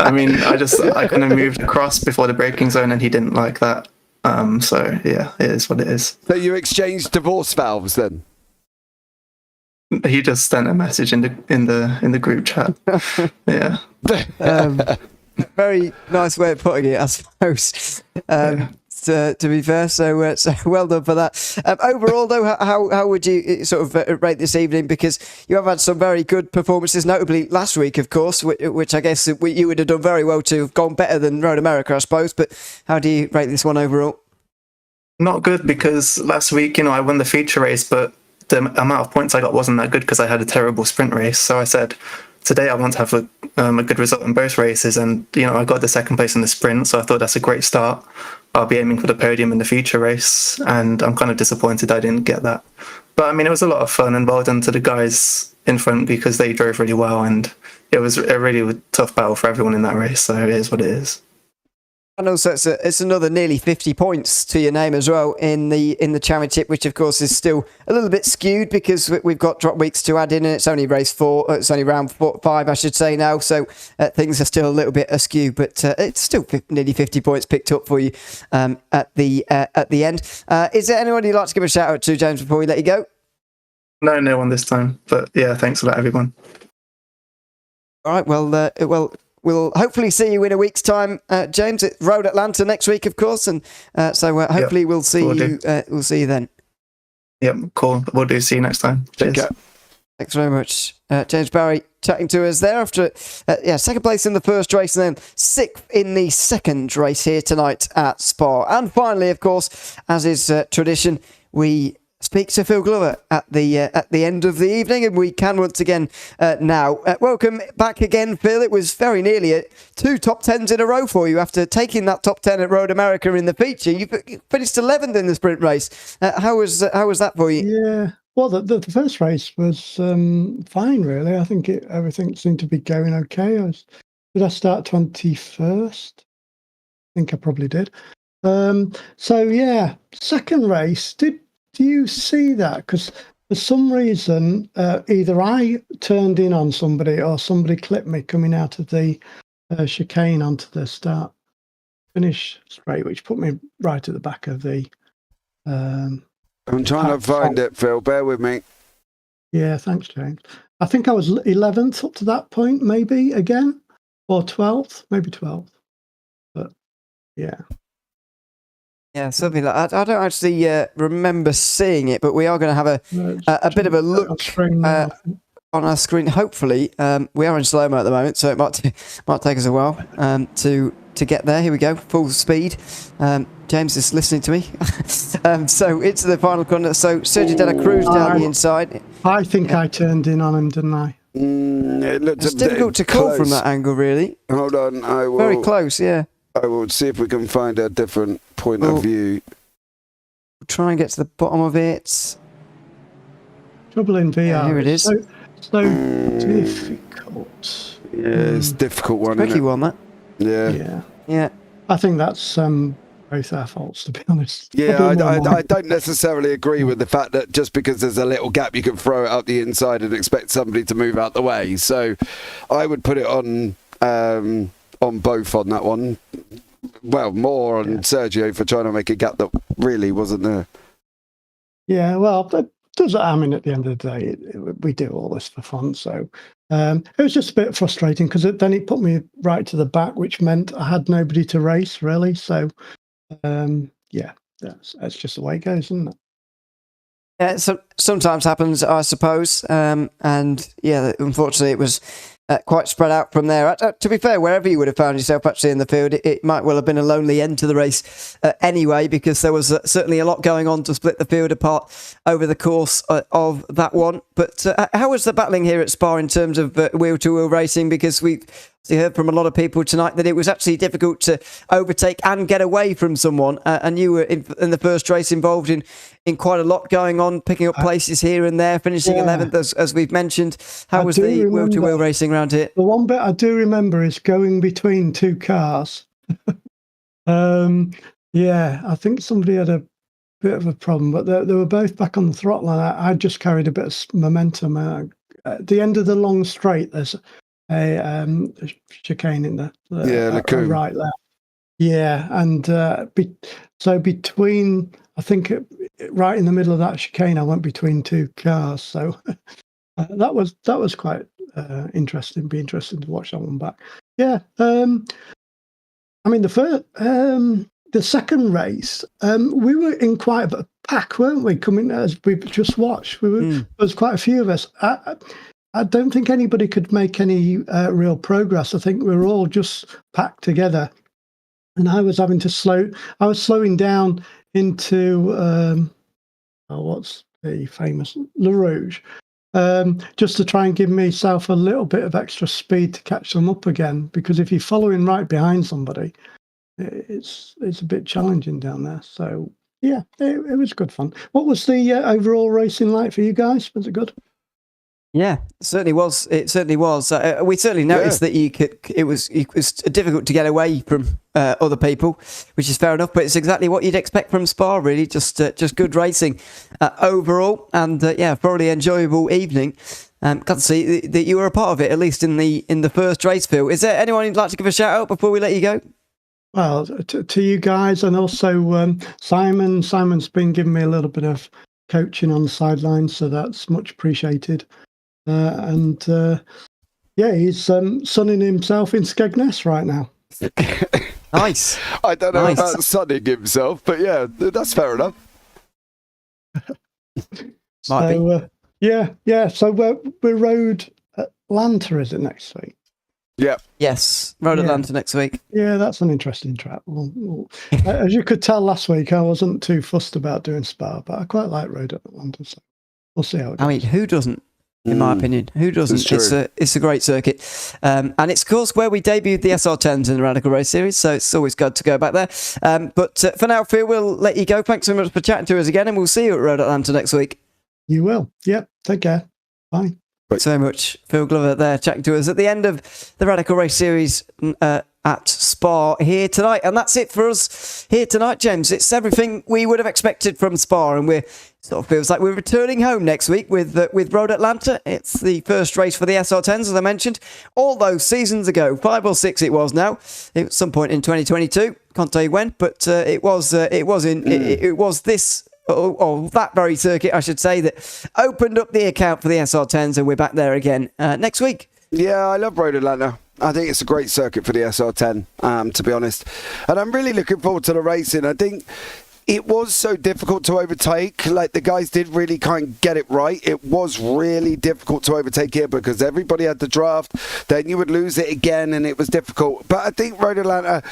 I mean, I kind of moved across before the braking zone, and he didn't like that. So yeah, it is what it is. So you exchanged divorce valves then? He just sent a message in the group chat. Yeah. Very nice way of putting it, I suppose. To be fair, so well done for that. Overall, though, how would you sort of rate this evening? Because you have had some very good performances, notably last week, of course, which I guess you would have done very well to have gone better than Road America, I suppose. But how do you rate this one overall? Not good, because last week, I won the feature race, but the amount of points I got wasn't that good because I had a terrible sprint race. So I said, today I want to have a good result in both races, and I got the second place in the sprint, so I thought that's a great start. I'll be aiming for the podium in the feature race, and I'm kind of disappointed I didn't get that. But I mean, it was a lot of fun, and well done to the guys in front because they drove really well, and it was a really tough battle for everyone in that race. So it is what it is. And also, it's another nearly 50 points to your name as well in the championship, which of course is still a little bit skewed because we've got drop weeks to add in, and it's only race 4. It's only round 5, I should say now. So things are still a little bit askew, but it's still nearly 50 points picked up for you at the end. Is there anyone you'd like to give a shout out to, James, before we let you go? No one this time. But yeah, thanks for that, everyone. All right. Well. We'll hopefully see you in a week's time, James, at Road Atlanta next week, of course, and so hopefully we'll see you. We'll see you then. Yep, cool. We'll do. See you next time. Cheers. Thanks very much, James Barry, chatting to us there after second place in the first race and then 6th in the second race here tonight at Spa. And finally, of course, as is tradition, we speak to Phil Glover at the end of the evening, and we can once again now. Welcome back again, Phil. It was very nearly 2 top 10s in a row for you after taking that top 10 at Road America in the feature. You finished 11th in the sprint race. How was that for you? Yeah, well, the first race was fine, really. I think everything seemed to be going okay. Did I start 21st? I think I probably did. So yeah, second race. Do you see that? Because for some reason, either I turned in on somebody or somebody clipped me coming out of the chicane onto the start-finish straight, which put me right at the back of the... I'm trying to find it, Phil. Bear with me. Yeah, thanks, James. I think I was 11th up to that point, maybe, again. Or 12th. Maybe 12th. But, yeah. Yeah, something like that. I don't actually remember seeing it, but we are going to have a bit of a look on our screen. Hopefully, we are in slow-mo at the moment, so it might take us a while to get there. Here we go, full speed. James is listening to me. So it's the final corner. So Sergio De La Cruz down the inside. I think I turned in on him, didn't I? It's difficult to call from that angle, really. Hold on, I will. Very close, yeah. I will see if we can find a different point of view. We'll try and get to the bottom of it. Trouble in VR. Here it is. So difficult. Yeah, it's a difficult one. Tricky one, that. Yeah. I think that's both our faults, to be honest. Yeah, Probably more mine. I don't necessarily agree with the fact that just because there's a little gap, you can throw it up the inside and expect somebody to move out the way. So I would put it on both on that one. Well, more on Sergio for trying to make a gap that really wasn't there. Yeah, well, that does. I mean, at the end of the day, we do all this for fun. So it was just a bit frustrating because then it put me right to the back, which meant I had nobody to race really. So yeah, that's just the way it goes, isn't it? Yeah, so sometimes happens, I suppose. And yeah, unfortunately, it was quite spread out from there. To be fair, wherever you would have found yourself actually in the field, it might well have been a lonely end to the race anyway, because there was certainly a lot going on to split the field apart over the course of that one. But how was the battling here at Spa in terms of wheel-to-wheel racing? Because we heard from a lot of people tonight that it was actually difficult to overtake and get away from someone. And you were in the first race involved in quite a lot going on, picking up places here and there, finishing 11th, as we've mentioned. How was the wheel-to-wheel racing around here? The one bit I do remember is going between two cars. Yeah, I think somebody had a bit of a problem, but they were both back on the throttle, and I just carried a bit of momentum. At the end of the long straight, there's a chicane in there. Right there. Yeah, and so between, I think, right in the middle of that chicane, I went between two cars. So that was quite interesting. Be interesting to watch that one back. Yeah, I mean the second race, we were in quite a bit of pack, weren't we? Coming as we just watched, there was quite a few of us. I don't think anybody could make any real progress. I think we were all just packed together, and I was having to I was slowing down into what's the famous Le Rouge, just to try and give myself a little bit of extra speed to catch them up again. Because if you're following right behind somebody, it's a bit challenging down there. So yeah, it was good fun. What was the overall racing like for you guys? Was it good? Yeah, it certainly was. It certainly was. We certainly noticed that it was difficult to get away from other people, which is fair enough. But it's exactly what you'd expect from Spa, really. Just good racing overall, and probably enjoyable evening. Can't see that you were a part of it, at least in the first race, Phil. Is there anyone you'd like to give a shout out before we let you go? Well, to you guys, and also Simon. Simon's been giving me a little bit of coaching on the sidelines, so that's much appreciated. He's sunning himself in Skegness right now. Nice. I don't know about sunning himself, but yeah, that's fair enough. So we rode Atlanta, is it next week? Yeah. Yes, Road Atlanta next week. Yeah, that's an interesting track. As you could tell last week, I wasn't too fussed about doing Spa, but I quite like Road Atlanta, so we'll see how it goes. I mean, who doesn't? In my opinion, who doesn't? It's a great circuit, and it's of course where we debuted the SR10s in the Radical Race Series, so it's always good to go back there. But for now, Phil, we'll let you go. Thanks so much for chatting to us again, and we'll see you at Road Atlanta next week. You will. Yep. Take care. Bye. Thanks so much, Phil Glover there chatting to us at the end of the Radical Race Series at Spa here tonight. And that's it for us here tonight, James. It's everything we would have expected from Spa, and it sort of feels like we're returning home next week with Road Atlanta. It's the first race for the SR10s, as I mentioned, all those seasons ago, 5 or 6 it was now, at some point in 2022. Can't tell you when, but it was this... or that very circuit, I should say, that opened up the account for the SR10s, and we're back there again next week. Yeah, I love Road Atlanta. I think it's a great circuit for the SR10, to be honest. And I'm really looking forward to the racing. I think it was so difficult to overtake. Like, the guys did really kind of get it right. It was really difficult to overtake here because everybody had the draft. Then you would lose it again, and it was difficult. But I think Road Atlanta...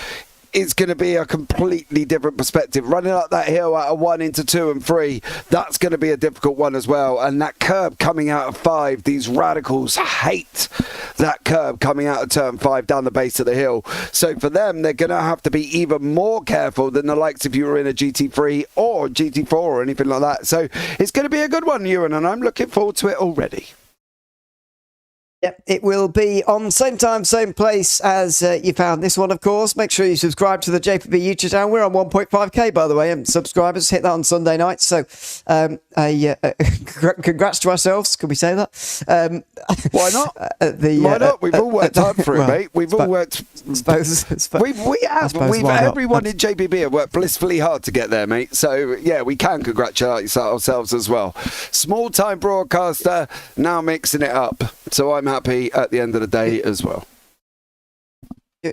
it's going to be a completely different perspective. Running up that hill out of 1 into 2 and 3, that's going to be a difficult one as well. And that curb coming out of 5, these radicals hate that curb coming out of turn 5 down the base of the hill. So for them, they're going to have to be even more careful than the likes if you were in a GT3 or GT4 or anything like that. So it's going to be a good one, Ewan, and I'm looking forward to it already. Yep, it will be on same time, same place as you found this one, of course. Make sure you subscribe to the JPB YouTube channel. We're on 1.5k, by the way, and subscribers hit that on Sunday night. So, congrats to ourselves. Could we say that? Why not? Why not? We've all worked hard for it, mate. We've all worked. Everyone in JPB have worked blissfully hard to get there, mate. So yeah, we can congratulate ourselves as well. Small-time broadcaster, now mixing it up. So I'm happy at the end of the day as well.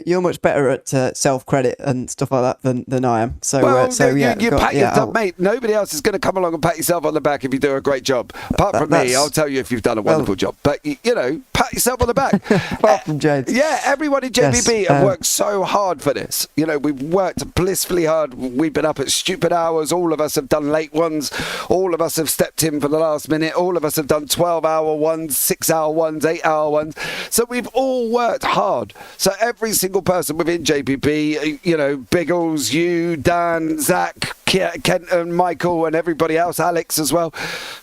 You're much better at self-credit and stuff like that than I am. So, you pat yourself, mate. Nobody else is going to come along and pat yourself on the back if you do a great job. Apart from me, I'll tell you if you've done a wonderful job. But, pat yourself on the back. Apart from James. Yeah, everyone in JPB have worked so hard for this. We've worked blissfully hard. We've been up at stupid hours. All of us have done late ones. All of us have stepped in for the last minute. All of us have done 12-hour ones, 6-hour ones, 8-hour ones. So we've all worked hard. So every single person within JPB, Biggles, you, Dan, Zach, Kent and Michael and everybody else, Alex as well,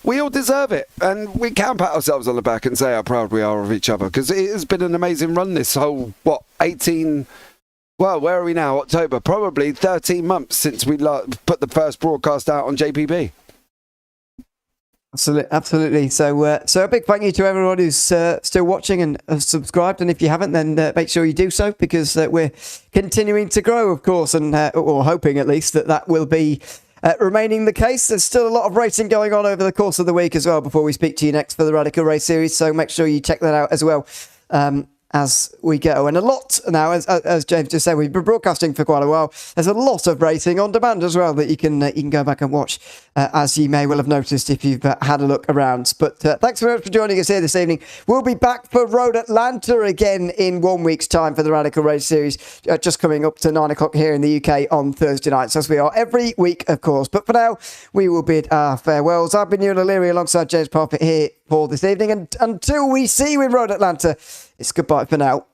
we all deserve it, and we can pat ourselves on the back and say how proud we are of each other, because it has been an amazing run this whole, 18... Well, where are we now? October, probably 13 months since we put the first broadcast out on JPB. Absolutely. So a big thank you to everyone who's still watching and has subscribed. And if you haven't, then make sure you do so, because we're continuing to grow, of course, and or hoping at least that will be remaining the case. There's still a lot of racing going on over the course of the week as well before we speak to you next for the Radical Race Series. So make sure you check that out as well. As we go, and a lot now, as James just said, we've been broadcasting for quite a while. There's a lot of racing on demand as well that you can go back and watch, as you may well have noticed if you've had a look around. But thanks very much for joining us here this evening. We'll be back for Road Atlanta again in 1 week's time for the Radical Race Series, just coming up to 9 o'clock here in the UK on Thursday nights, as we are every week, of course. But for now, we will bid our farewells. I've been Ewan O'Leary alongside James Parfitt here for this evening, and until we see you in Road Atlanta, it's goodbye for now.